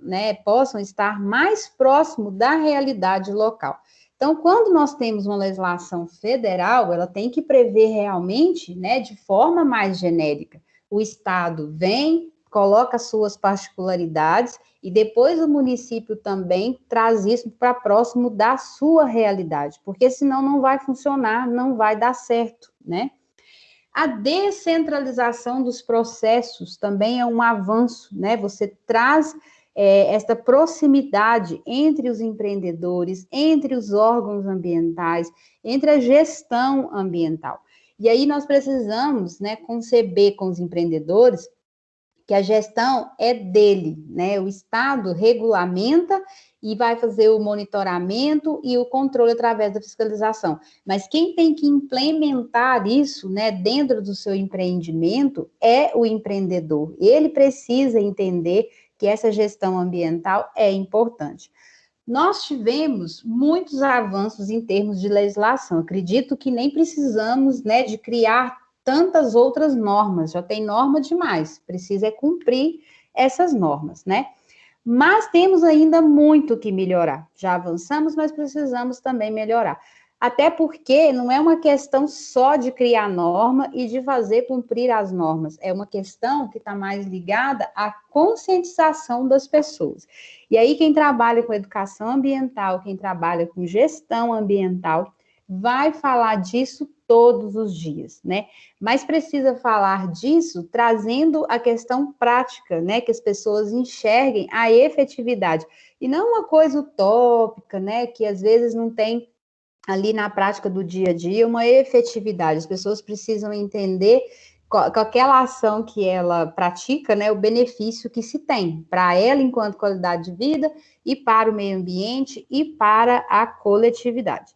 estar mais próximo da realidade local. Então, quando nós temos uma legislação federal, ela tem que prever realmente, né, de forma mais genérica. O Estado vem, coloca suas particularidades e depois o município também traz isso para próximo da sua realidade, porque senão não vai funcionar, não vai dar certo, né? A descentralização dos processos também é um avanço, né? Você traz esta proximidade entre os empreendedores, entre os órgãos ambientais, entre a gestão ambiental. E aí nós precisamos, né, conceber com os empreendedores que a gestão é dele, né? O Estado regulamenta e vai fazer o monitoramento e o controle através da fiscalização. Mas quem tem que implementar isso, né, dentro do seu empreendimento é o empreendedor. Ele precisa entender que essa gestão ambiental é importante. Nós tivemos muitos avanços em termos de legislação. Acredito que nem precisamos, né, de criar tantas outras normas. Já tem norma demais. Precisa é cumprir essas normas, né? Mas temos ainda muito que melhorar. Já avançamos, mas precisamos também melhorar. Até porque não é uma questão só de criar norma e de fazer cumprir as normas. É uma questão que está mais ligada à conscientização das pessoas. E aí, quem trabalha com educação ambiental, quem trabalha com gestão ambiental, vai falar disso todos os dias, né? Mas precisa falar disso trazendo a questão prática, né? Que as pessoas enxerguem a efetividade. E não uma coisa utópica, né? Que às vezes não tem ali na prática do dia a dia uma efetividade. As pessoas precisam entender com aquela ação que ela pratica, né, o benefício que se tem para ela enquanto qualidade de vida e para o meio ambiente e para a coletividade.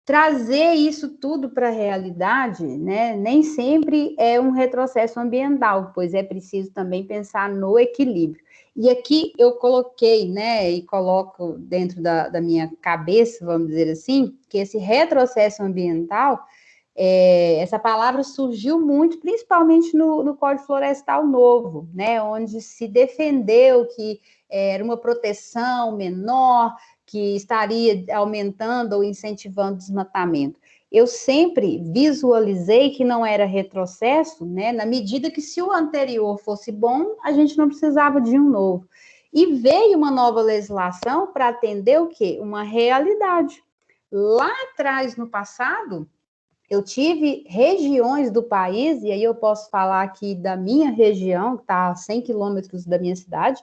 Trazer isso tudo para a realidade, né, nem sempre é um retrocesso ambiental, pois é preciso também pensar no equilíbrio. E aqui eu coloquei, né, e coloco dentro da minha cabeça, vamos dizer assim, que esse retrocesso ambiental, essa palavra surgiu muito, principalmente no Código Florestal Novo, né, onde se defendeu que era uma proteção menor, que estaria aumentando ou incentivando o desmatamento. eu sempre visualizei que não era retrocesso, né, na medida que se o anterior fosse bom, a gente não precisava de um novo. E veio uma nova legislação para atender o quê? Uma realidade. Lá atrás, no passado, eu tive regiões do país, e aí eu posso falar aqui da minha região, que está a 100 quilômetros da minha cidade,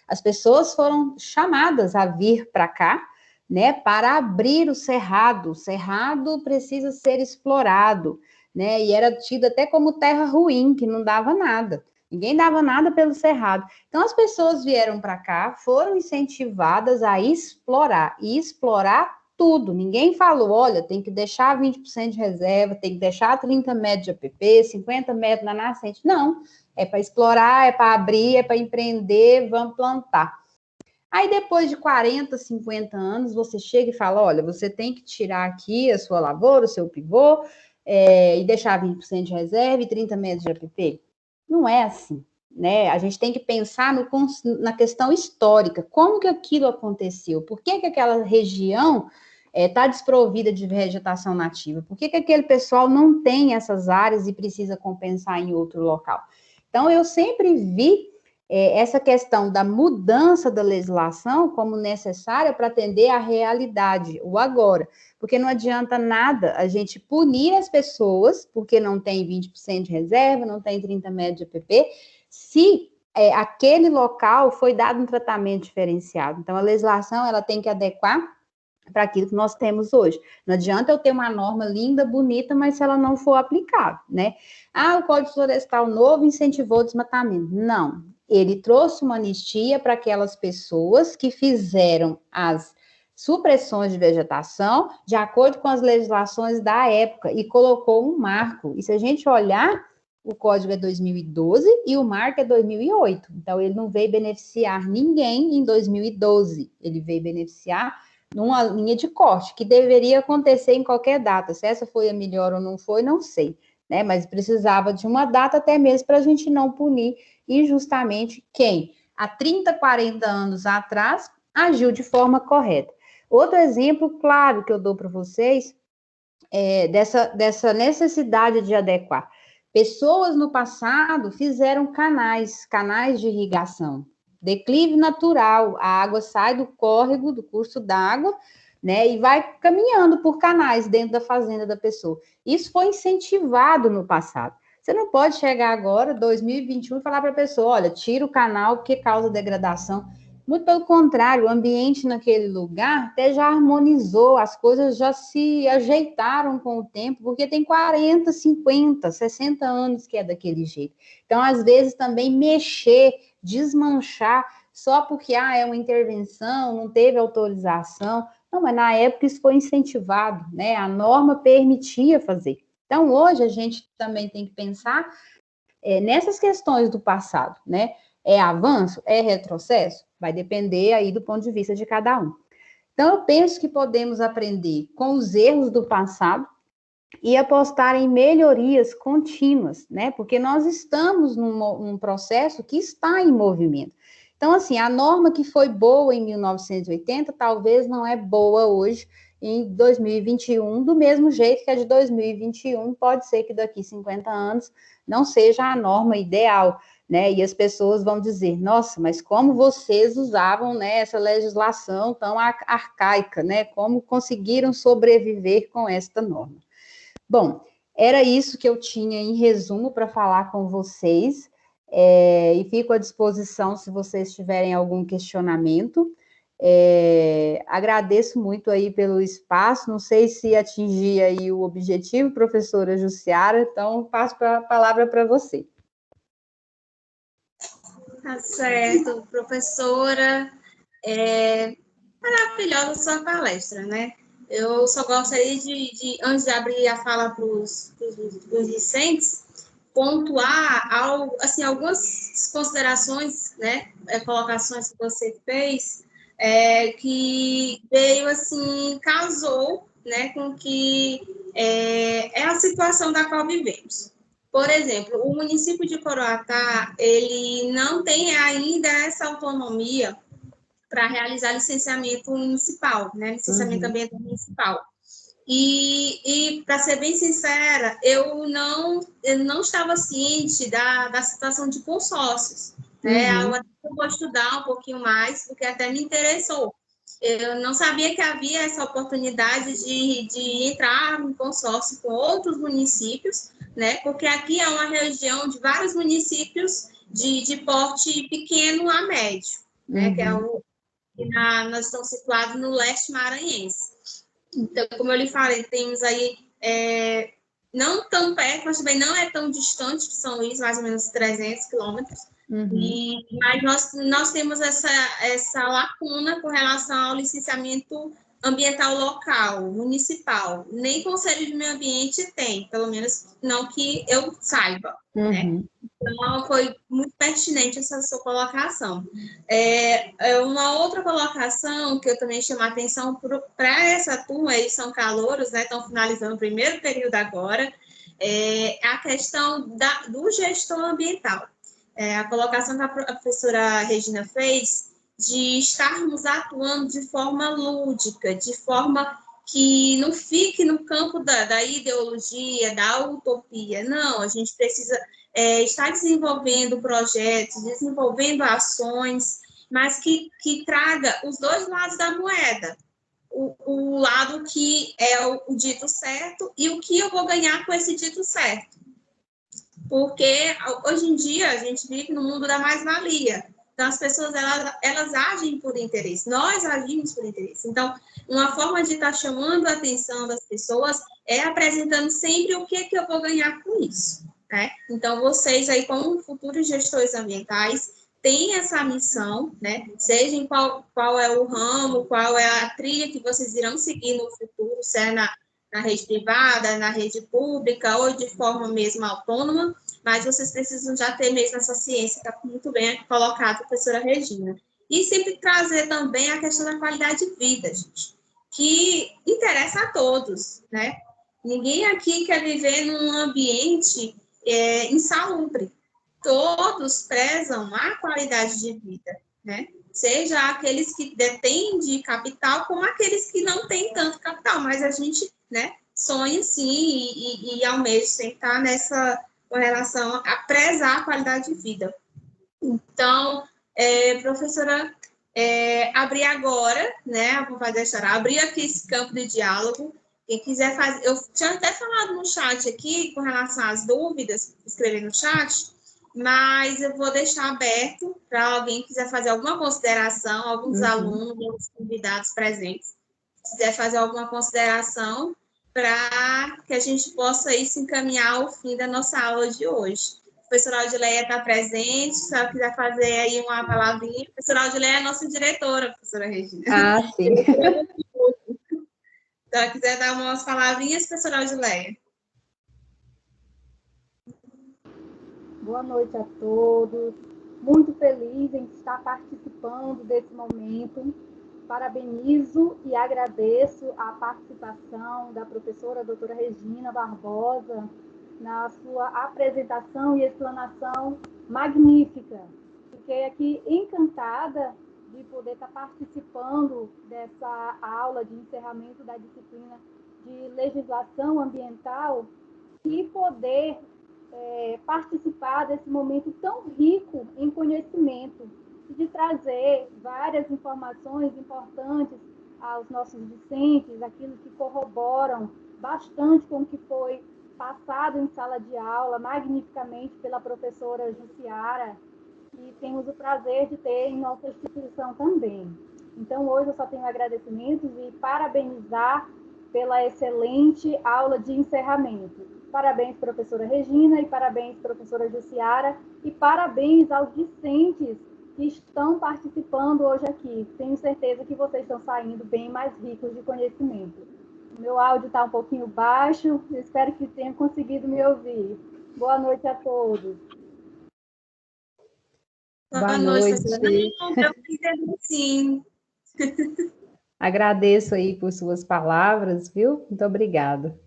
as pessoas foram chamadas a vir para cá, né, para abrir o cerrado. O cerrado precisa ser explorado, né, e era tido até como terra ruim, que não dava nada. Ninguém dava nada pelo cerrado. Então, as pessoas vieram para cá, foram incentivadas a explorar, e explorar tudo. Ninguém falou, olha, tem que deixar 20% de reserva, tem que deixar 30 metros de APP, 50 metros na nascente. Não, é para explorar, é para abrir, é para empreender, vamos plantar. Aí, depois de 40, 50 anos, você chega e fala, olha, você tem que tirar aqui a sua lavoura, o seu pivô, e deixar 20% de reserva e 30 metros de APP. Não é assim, né? A gente tem que pensar na questão histórica, como que aquilo aconteceu, por que aquela região está desprovida de vegetação nativa, por que aquele pessoal não tem essas áreas e precisa compensar em outro local. Então, eu sempre vi essa questão da mudança da legislação como necessária para atender à realidade, o agora. Porque não adianta nada a gente punir as pessoas, porque não tem 20% de reserva, não tem 30 metros de APP, se aquele local foi dado um tratamento diferenciado. Então, a legislação ela tem que adequar para aquilo que nós temos hoje. Não adianta eu ter uma norma linda, bonita, mas se ela não for aplicável, né? Ah, o Código Florestal novo incentivou o desmatamento. Não, ele trouxe uma anistia para aquelas pessoas que fizeram as supressões de vegetação de acordo com as legislações da época e colocou um marco. E se a gente olhar, o código é 2012 e o marco é 2008. Então, ele não veio beneficiar ninguém em 2012. Ele veio beneficiar numa linha de corte, que deveria acontecer em qualquer data. Se essa foi a melhor ou não foi, não sei, né? Mas precisava de uma data até mesmo para a gente não punir injustamente quem, há 30, 40 anos atrás, agiu de forma correta. Outro exemplo claro que eu dou para vocês é dessa necessidade de adequar. Pessoas no passado fizeram canais de irrigação, declive natural, a água sai do córrego, do curso d'água, né, e vai caminhando por canais dentro da fazenda da pessoa. Isso foi incentivado no passado. Você não pode chegar agora, 2021, e falar para a pessoa, olha, tira o canal porque causa degradação. Muito pelo contrário, o ambiente naquele lugar até já harmonizou, as coisas já se ajeitaram com o tempo, porque tem 40, 50, 60 anos que é daquele jeito. Então, às vezes, também mexer, desmanchar, só porque é uma intervenção, não teve autorização. Não, mas na época isso foi incentivado, né? A norma permitia fazer. Então, hoje a gente também tem que pensar nessas questões do passado, né? É avanço? É retrocesso? Vai depender aí do ponto de vista de cada um. Então, eu penso que podemos aprender com os erros do passado e apostar em melhorias contínuas, né? Porque nós estamos num processo que está em movimento. Então, assim, a norma que foi boa em 1980 talvez não é boa hoje, em 2021, do mesmo jeito que a de 2021 pode ser que daqui 50 anos não seja a norma ideal, né? E as pessoas vão dizer, nossa, mas como vocês usavam, né, essa legislação tão arcaica, né? Como conseguiram sobreviver com esta norma? Bom, era isso que eu tinha em resumo para falar com vocês, e fico à disposição se vocês tiverem algum questionamento. Agradeço muito aí pelo espaço, não sei se atingi aí o objetivo, professora Jussiara, então passo a palavra para você. Tá certo, professora, maravilhosa sua palestra, né? Eu só gostaria antes de abrir a fala para os discentes, pontuar assim, algumas considerações, né, colocações que você fez, que veio, assim, casou, né, com que é a situação da qual vivemos. Por exemplo, o município de Coroatá, ele não tem ainda essa autonomia para realizar licenciamento municipal, né, licenciamento ambiental municipal. E para ser bem sincera, eu não estava ciente da situação de consórcios, né? Uhum. Eu vou estudar um pouquinho mais, porque até me interessou. Eu não sabia que havia essa oportunidade de entrar em consórcio com outros municípios, né? Porque aqui é uma região de vários municípios de porte pequeno a médio, né? Que é Uhum. nós estamos situados no leste maranhense. Então, como eu lhe falei, temos aí não tão perto, mas também não é tão distante de São Luís, mais ou menos 300 quilômetros. Uhum. Mas nós temos essa lacuna com relação ao licenciamento ambiental local, municipal. Nem Conselho de Meio Ambiente tem, pelo menos não que eu saiba, né? Uhum. Então, foi muito pertinente essa sua colocação. Uma outra colocação que eu também chamo a atenção para essa turma, eles são calouros, né? Estão finalizando o primeiro período agora, a questão do gestor ambiental. A colocação que a professora Regina fez de estarmos atuando de forma lúdica, de forma que não fique no campo da ideologia, da utopia. Não, a gente precisa estar desenvolvendo projetos, desenvolvendo ações, mas que traga os dois lados da moeda. O lado que é o dito certo e o que eu vou ganhar com esse dito certo. Porque hoje em dia a gente vive no mundo da mais-valia. Então, as pessoas, elas agem por interesse, nós agimos por interesse. Então, uma forma de estar chamando a atenção das pessoas é apresentando sempre o que eu vou ganhar com isso, né? Então, vocês aí, como futuros gestores ambientais, têm essa missão, né? Seja em qual é o ramo, qual é a trilha que vocês irão seguir no futuro, se é na rede privada, na rede pública ou de forma mesmo autônoma, mas vocês precisam já ter mesmo essa ciência, está muito bem colocado, professora Regina. E sempre trazer também a questão da qualidade de vida, gente, que interessa a todos, né? Ninguém aqui quer viver num ambiente insalubre. Todos prezam a qualidade de vida, né? Seja aqueles que detêm de capital, como aqueles que não têm tanto capital, mas a gente, né, sonha sim e almeja sempre estar nessa com relação a prezar a qualidade de vida. Então, professora, abrir agora, né, vai deixar abrir aqui esse campo de diálogo. Quem quiser fazer, eu tinha até falado no chat aqui com relação às dúvidas, escrever no chat, mas eu vou deixar aberto para alguém que quiser fazer alguma consideração, alguns alunos, alguns convidados presentes, quiser fazer alguma consideração para que a gente possa aí se encaminhar ao fim da nossa aula de hoje. A professora Audileia está presente, se ela quiser fazer aí uma palavrinha. A professora Audileia é a nossa diretora, professora Regina. Ah, sim. Se ela quiser dar umas palavrinhas, professora Audileia. Boa noite a todos. Muito feliz em estar participando desse momento. Parabenizo e agradeço a participação da professora doutora Regina Barbosa na sua apresentação e explanação magnífica. Fiquei aqui encantada de poder estar participando dessa aula de encerramento da disciplina de legislação ambiental e poder participar desse momento tão rico em conhecimento, de trazer várias informações importantes aos nossos discentes, aquilo que corroboram bastante com o que foi passado em sala de aula, magnificamente pela professora Jussiara, e temos o prazer de ter em nossa instituição também. Então, hoje eu só tenho agradecimentos e parabenizar pela excelente aula de encerramento. Parabéns, professora Regina, e parabéns, professora Jussiara, e parabéns aos discentes que estão participando hoje aqui. Tenho certeza que vocês estão saindo bem mais ricos de conhecimento. O meu áudio está um pouquinho baixo, espero que tenham conseguido me ouvir. Boa noite a todos. Boa noite. Sim. Agradeço aí por suas palavras, viu? Muito obrigada.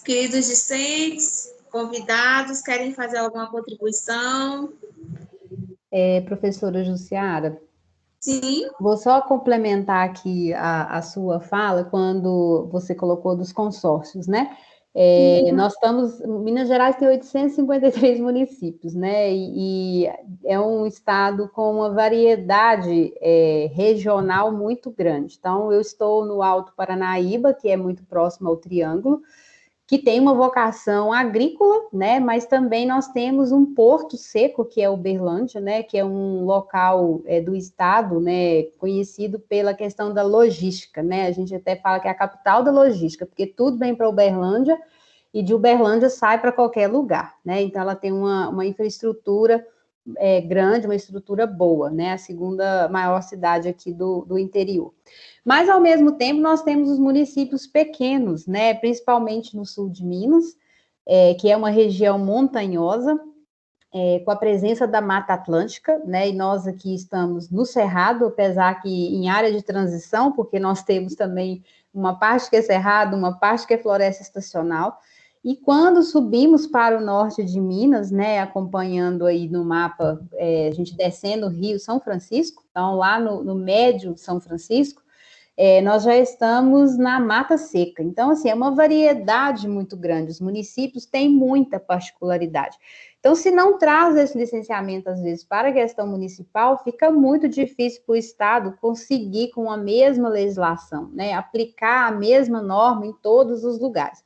Queridos discentes, convidados, querem fazer alguma contribuição? Professora Jussiara, Sim. Vou só complementar aqui a sua fala, quando você colocou dos consórcios, né? Nós estamos, Minas Gerais tem 853 municípios, né? E é um estado com uma variedade regional muito grande. Então, eu estou no Alto Paranaíba, que é muito próximo ao Triângulo, que tem uma vocação agrícola, né? Mas também nós temos um porto seco, que é Uberlândia, né? Que é um local do estado, né? Conhecido pela questão da logística, né? A gente até fala que é a capital da logística, porque tudo vem para Uberlândia e de Uberlândia sai para qualquer lugar, né? Então ela tem uma infraestrutura grande, uma estrutura boa, né? A segunda maior cidade aqui do interior. Mas, ao mesmo tempo, nós temos os municípios pequenos, né? Principalmente no sul de Minas, que é uma região montanhosa, com a presença da Mata Atlântica, né? E nós aqui estamos no Cerrado, apesar que em área de transição, porque nós temos também uma parte que é Cerrado, uma parte que é floresta estacional. E quando subimos para o norte de Minas, né, acompanhando aí no mapa, a gente descendo o Rio São Francisco, então lá no médio São Francisco, nós já estamos na Mata Seca. Então, assim, é uma variedade muito grande. Os municípios têm muita particularidade. Então, se não traz esse licenciamento, às vezes, para a questão municipal, fica muito difícil para o Estado conseguir, com a mesma legislação, né, aplicar a mesma norma em todos os lugares.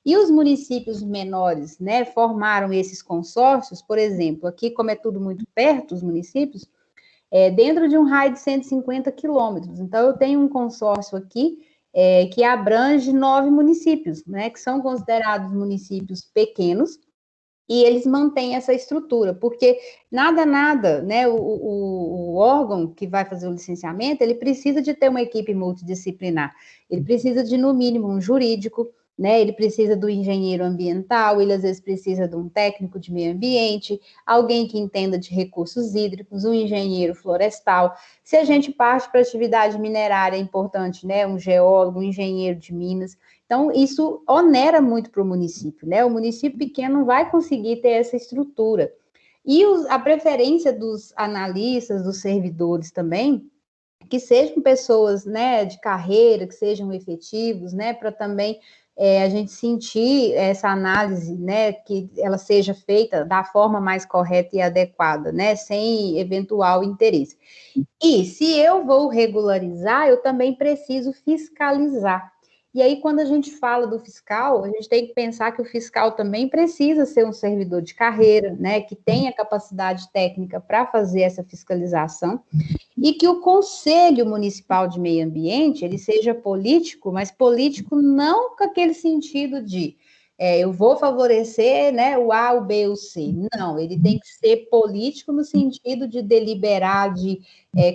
E os municípios menores, né, formaram esses consórcios, por exemplo, aqui, como é tudo muito perto, os municípios, dentro de um raio de 150 quilômetros. Então, eu tenho um consórcio aqui que abrange 9 municípios, né, que são considerados municípios pequenos, e eles mantêm essa estrutura, porque nada, né, o órgão que vai fazer o licenciamento, ele precisa de ter uma equipe multidisciplinar, ele precisa de, no mínimo, um jurídico, né, ele precisa do engenheiro ambiental, ele às vezes precisa de um técnico de meio ambiente, alguém que entenda de recursos hídricos, um engenheiro florestal. Se a gente parte para atividade minerária, é importante, né, um geólogo, um engenheiro de minas. Então, isso onera muito para o município, né? O município pequeno não vai conseguir ter essa estrutura. E a preferência dos analistas, dos servidores também, que sejam pessoas, né, de carreira, que sejam efetivos, né, para também a gente sentir essa análise, né, que ela seja feita da forma mais correta e adequada, né, sem eventual interesse. E se eu vou regularizar, eu também preciso fiscalizar. E aí, quando a gente fala do fiscal, a gente tem que pensar que o fiscal também precisa ser um servidor de carreira, né, que tenha capacidade técnica para fazer essa fiscalização, e que o Conselho Municipal de Meio Ambiente, ele seja político, mas político não com aquele sentido de eu vou favorecer, né, o A, o B, o C. Não, ele tem que ser político no sentido de deliberar, de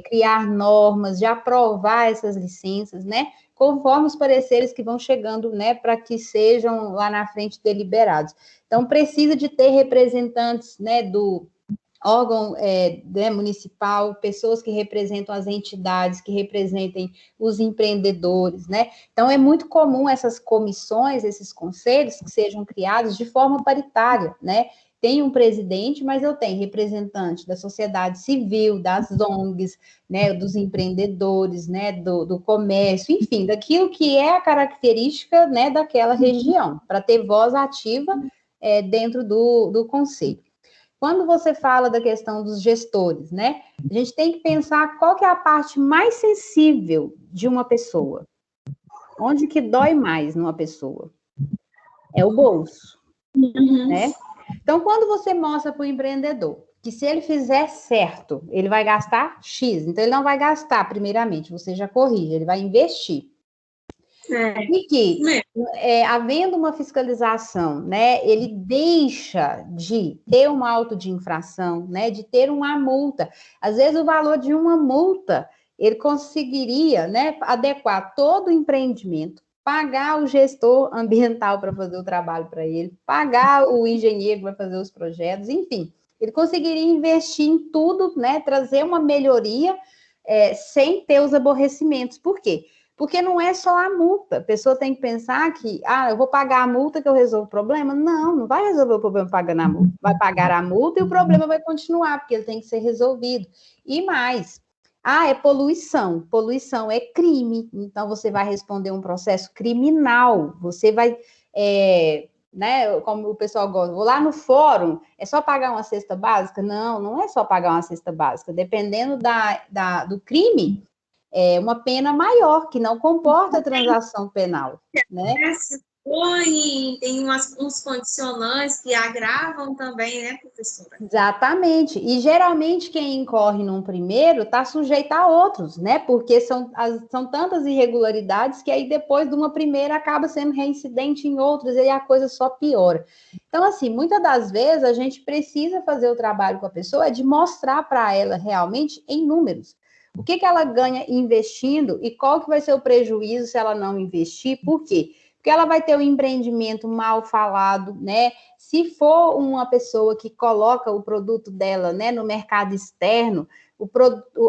criar normas, de aprovar essas licenças, né, conforme os pareceres que vão chegando, né, para que sejam lá na frente deliberados. Então, precisa de ter representantes, né, do órgão municipal, pessoas que representam as entidades, que representem os empreendedores, né? Então, é muito comum essas comissões, esses conselhos que sejam criados de forma paritária, né? Tem um presidente, mas eu tenho representante da sociedade civil, das ONGs, né, dos empreendedores, né, do comércio, enfim, daquilo que é a característica, né, daquela região, para ter voz ativa dentro do conselho. Quando você fala da questão dos gestores, né, a gente tem que pensar qual que é a parte mais sensível de uma pessoa. Onde que dói mais numa pessoa? É o bolso, né? Então, quando você mostra para o empreendedor que se ele fizer certo, ele vai gastar X, então ele não vai gastar primeiramente, você já corrige, ele vai investir. E que, havendo uma fiscalização, né, ele deixa de ter uma auto de infração, né, de ter uma multa. Às vezes, o valor de uma multa, ele conseguiria, né, adequar todo o empreendimento, pagar o gestor ambiental para fazer o trabalho para ele, pagar o engenheiro para fazer os projetos, enfim. Ele conseguiria investir em tudo, né, trazer uma melhoria sem ter os aborrecimentos. Por quê? Porque não é só a multa. A pessoa tem que pensar que, eu vou pagar a multa que eu resolvo o problema. Não, não vai resolver o problema pagando a multa. Vai pagar a multa e o problema vai continuar, porque ele tem que ser resolvido. E mais, Ah, é poluição. Poluição é crime. Então, você vai responder um processo criminal. Você vai, né, como o pessoal gosta, vou lá no fórum, é só pagar uma cesta básica? Não, não é só pagar uma cesta básica. Dependendo do crime, é uma pena maior, que não comporta transação penal, né? Tem uns condicionantes que agravam também, né, professora? Exatamente. E geralmente quem incorre num primeiro está sujeito a outros, né? Porque são tantas irregularidades que aí depois de uma primeira acaba sendo reincidente em outras e aí a coisa só piora. Então, assim, muitas das vezes a gente precisa fazer o trabalho com a pessoa de mostrar para ela realmente em números. O que ela ganha investindo e qual que vai ser o prejuízo se ela não investir? Por quê? Porque ela vai ter um empreendimento mal falado, né? Se for uma pessoa que coloca o produto dela, né, no mercado externo,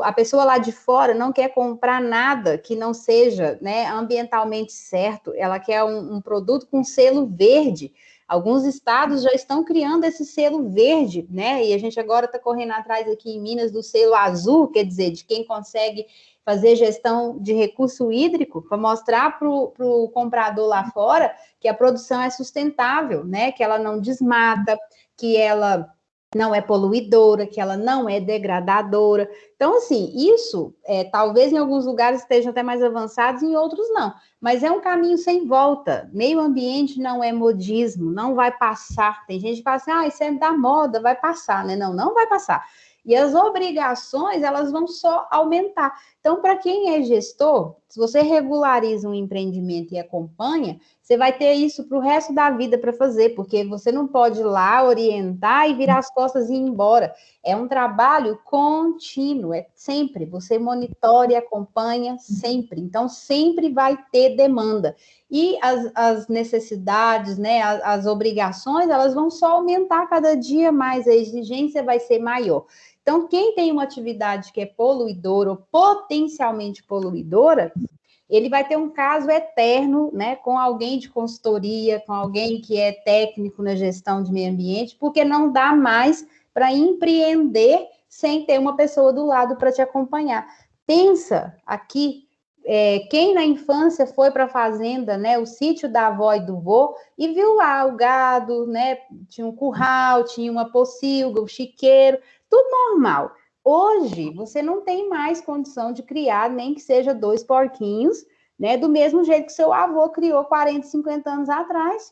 a pessoa lá de fora não quer comprar nada que não seja, né, ambientalmente certo, ela quer um produto com selo verde. Alguns estados já estão criando esse selo verde, né? E a gente agora está correndo atrás aqui em Minas do selo azul, quer dizer, de quem consegue fazer gestão de recurso hídrico, para mostrar para o comprador lá fora que a produção é sustentável, né? Que ela não desmata, que ela não é poluidora, que ela não é degradadora. Então, assim, isso talvez em alguns lugares estejam até mais avançados, em outros não. Mas é um caminho sem volta. Meio ambiente não é modismo, não vai passar. Tem gente que fala assim, isso é da moda, vai passar, né? Não, não vai passar. E as obrigações, elas vão só aumentar. Então, para quem é gestor, se você regulariza um empreendimento e acompanha, você vai ter isso para o resto da vida para fazer, porque você não pode ir lá orientar e virar as costas e ir embora. É um trabalho contínuo, é sempre. Você monitora e acompanha sempre. Então, sempre vai ter demanda. E as necessidades, né, as obrigações, elas vão só aumentar cada dia mais, a exigência vai ser maior. Então, quem tem uma atividade que é poluidora ou potencialmente poluidora, ele vai ter um caso eterno, né, com alguém de consultoria, com alguém que é técnico na gestão de meio ambiente, porque não dá mais para empreender sem ter uma pessoa do lado para te acompanhar. Pensa aqui, quem na infância foi para a fazenda, né, o sítio da avó e do vô, e viu lá o gado, né, tinha um curral, tinha uma pocilga, um chiqueiro, tudo normal. Hoje, você não tem mais condição de criar, nem que seja 2 porquinhos, né? Do mesmo jeito que seu avô criou 40, 50 anos atrás.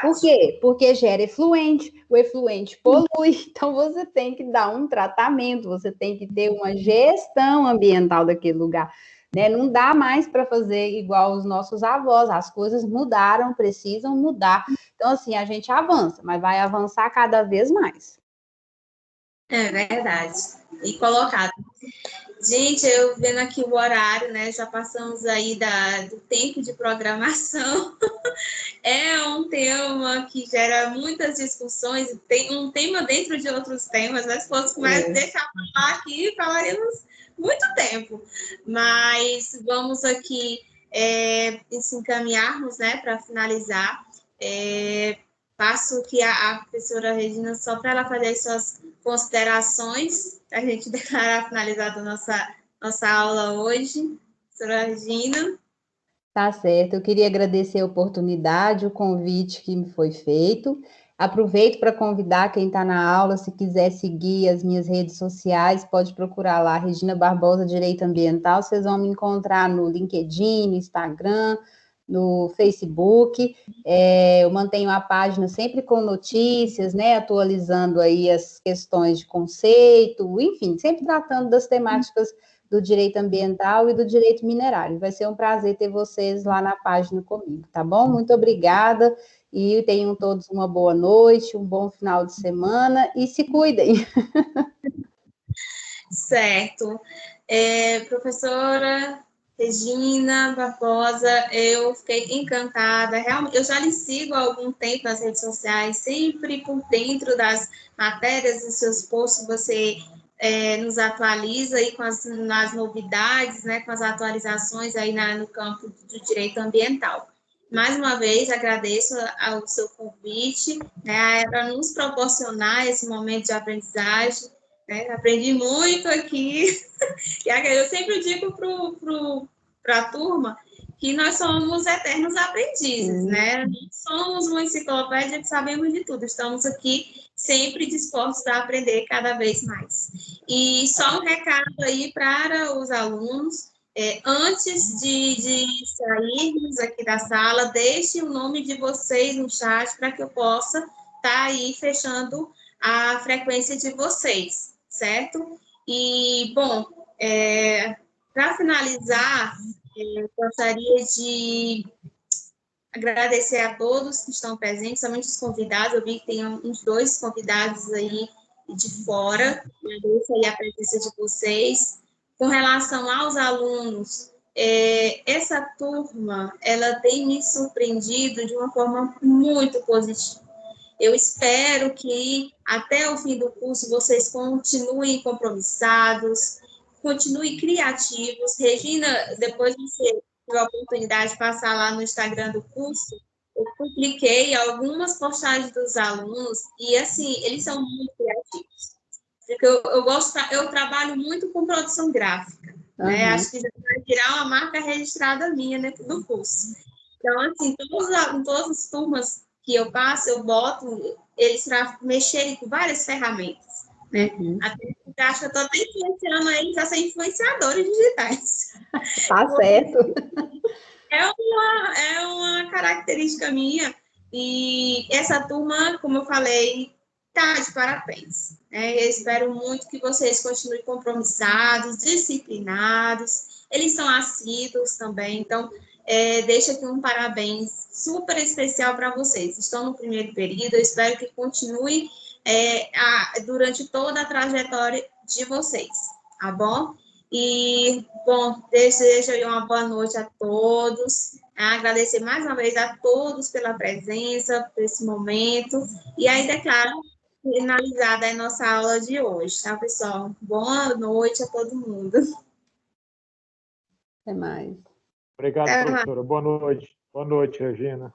Por quê? Porque gera efluente, o efluente polui, então você tem que dar um tratamento, você tem que ter uma gestão ambiental daquele lugar. Né? Não dá mais para fazer igual os nossos avós, as coisas mudaram, precisam mudar. Então, assim, a gente avança, mas vai avançar cada vez mais. É verdade. E colocado. Gente, eu vendo aqui o horário, né? Já passamos aí do tempo de programação. É um tema que gera muitas discussões, tem um tema dentro de outros temas, né? Se fosse mais deixar falar aqui, falaríamos muito tempo. Mas vamos aqui se encaminharmos, né, para finalizar. Passo aqui a professora Regina só para ela fazer as suas considerações, a gente declarar finalizada a nossa aula hoje. Professora Regina. Tá certo, eu queria agradecer a oportunidade, o convite que me foi feito. Aproveito para convidar quem está na aula, se quiser seguir as minhas redes sociais, pode procurar lá, Regina Barbosa Direito Ambiental, vocês vão me encontrar no LinkedIn, no Instagram, no Facebook. Eu mantenho a página sempre com notícias, né, atualizando aí as questões de conceito, enfim, sempre tratando das temáticas do direito ambiental e do direito minerário. Vai ser um prazer ter vocês lá na página comigo, tá bom? Muito obrigada e tenham todos uma boa noite, um bom final de semana e se cuidem. Certo. Professora Regina Barbosa, eu fiquei encantada. Realmente, eu já lhe sigo há algum tempo nas redes sociais, sempre por dentro das matérias dos seus posts, você nos atualiza aí com as novidades, né, com as atualizações aí no campo do direito ambiental. Mais uma vez, agradeço ao seu convite, né, para nos proporcionar esse momento de aprendizagem, né? Aprendi muito aqui. E eu sempre digo para a turma que nós somos eternos aprendizes, né? Não somos uma enciclopédia que sabemos de tudo. Estamos aqui sempre dispostos a aprender cada vez mais. E só um recado aí para os alunos. Antes de sairmos aqui da sala, deixe o nome de vocês no chat para que eu possa estar aí fechando a frequência de vocês, certo? E, bom, para finalizar, gostaria de agradecer a todos que estão presentes, somente os convidados. Eu vi que tem uns 2 convidados aí de fora. Agradeço aí a presença de vocês. Com relação aos alunos, essa turma, ela tem me surpreendido de uma forma muito positiva. Eu espero que até o fim do curso vocês continuem compromissados, continuem criativos. Regina, depois você tiver a oportunidade de passar lá no Instagram do curso, eu publiquei algumas postagens dos alunos e, assim, eles são muito criativos. Porque eu trabalho muito com produção gráfica, né? Acho que já vai virar uma marca registrada minha dentro do curso. Então, assim, todas as turmas que eu passo, eu boto eles para mexerem com várias ferramentas, né? Até porque acho que eu estou até influenciando eles a ser influenciadores digitais. Tá certo. É uma característica minha, e essa turma, como eu falei, está de parabéns. Eu espero muito que vocês continuem compromissados, disciplinados, eles são assíduos também, então, deixo aqui um parabéns super especial para vocês. Estão no primeiro período, eu espero que continue durante toda a trajetória de vocês, tá bom? E, bom, desejo uma boa noite a todos. Agradecer mais uma vez a todos pela presença, por esse momento. E aí, declaro finalizada a nossa aula de hoje, tá, pessoal? Boa noite a todo mundo. Até mais. Obrigado, professora. Boa noite. Boa noite, Regina.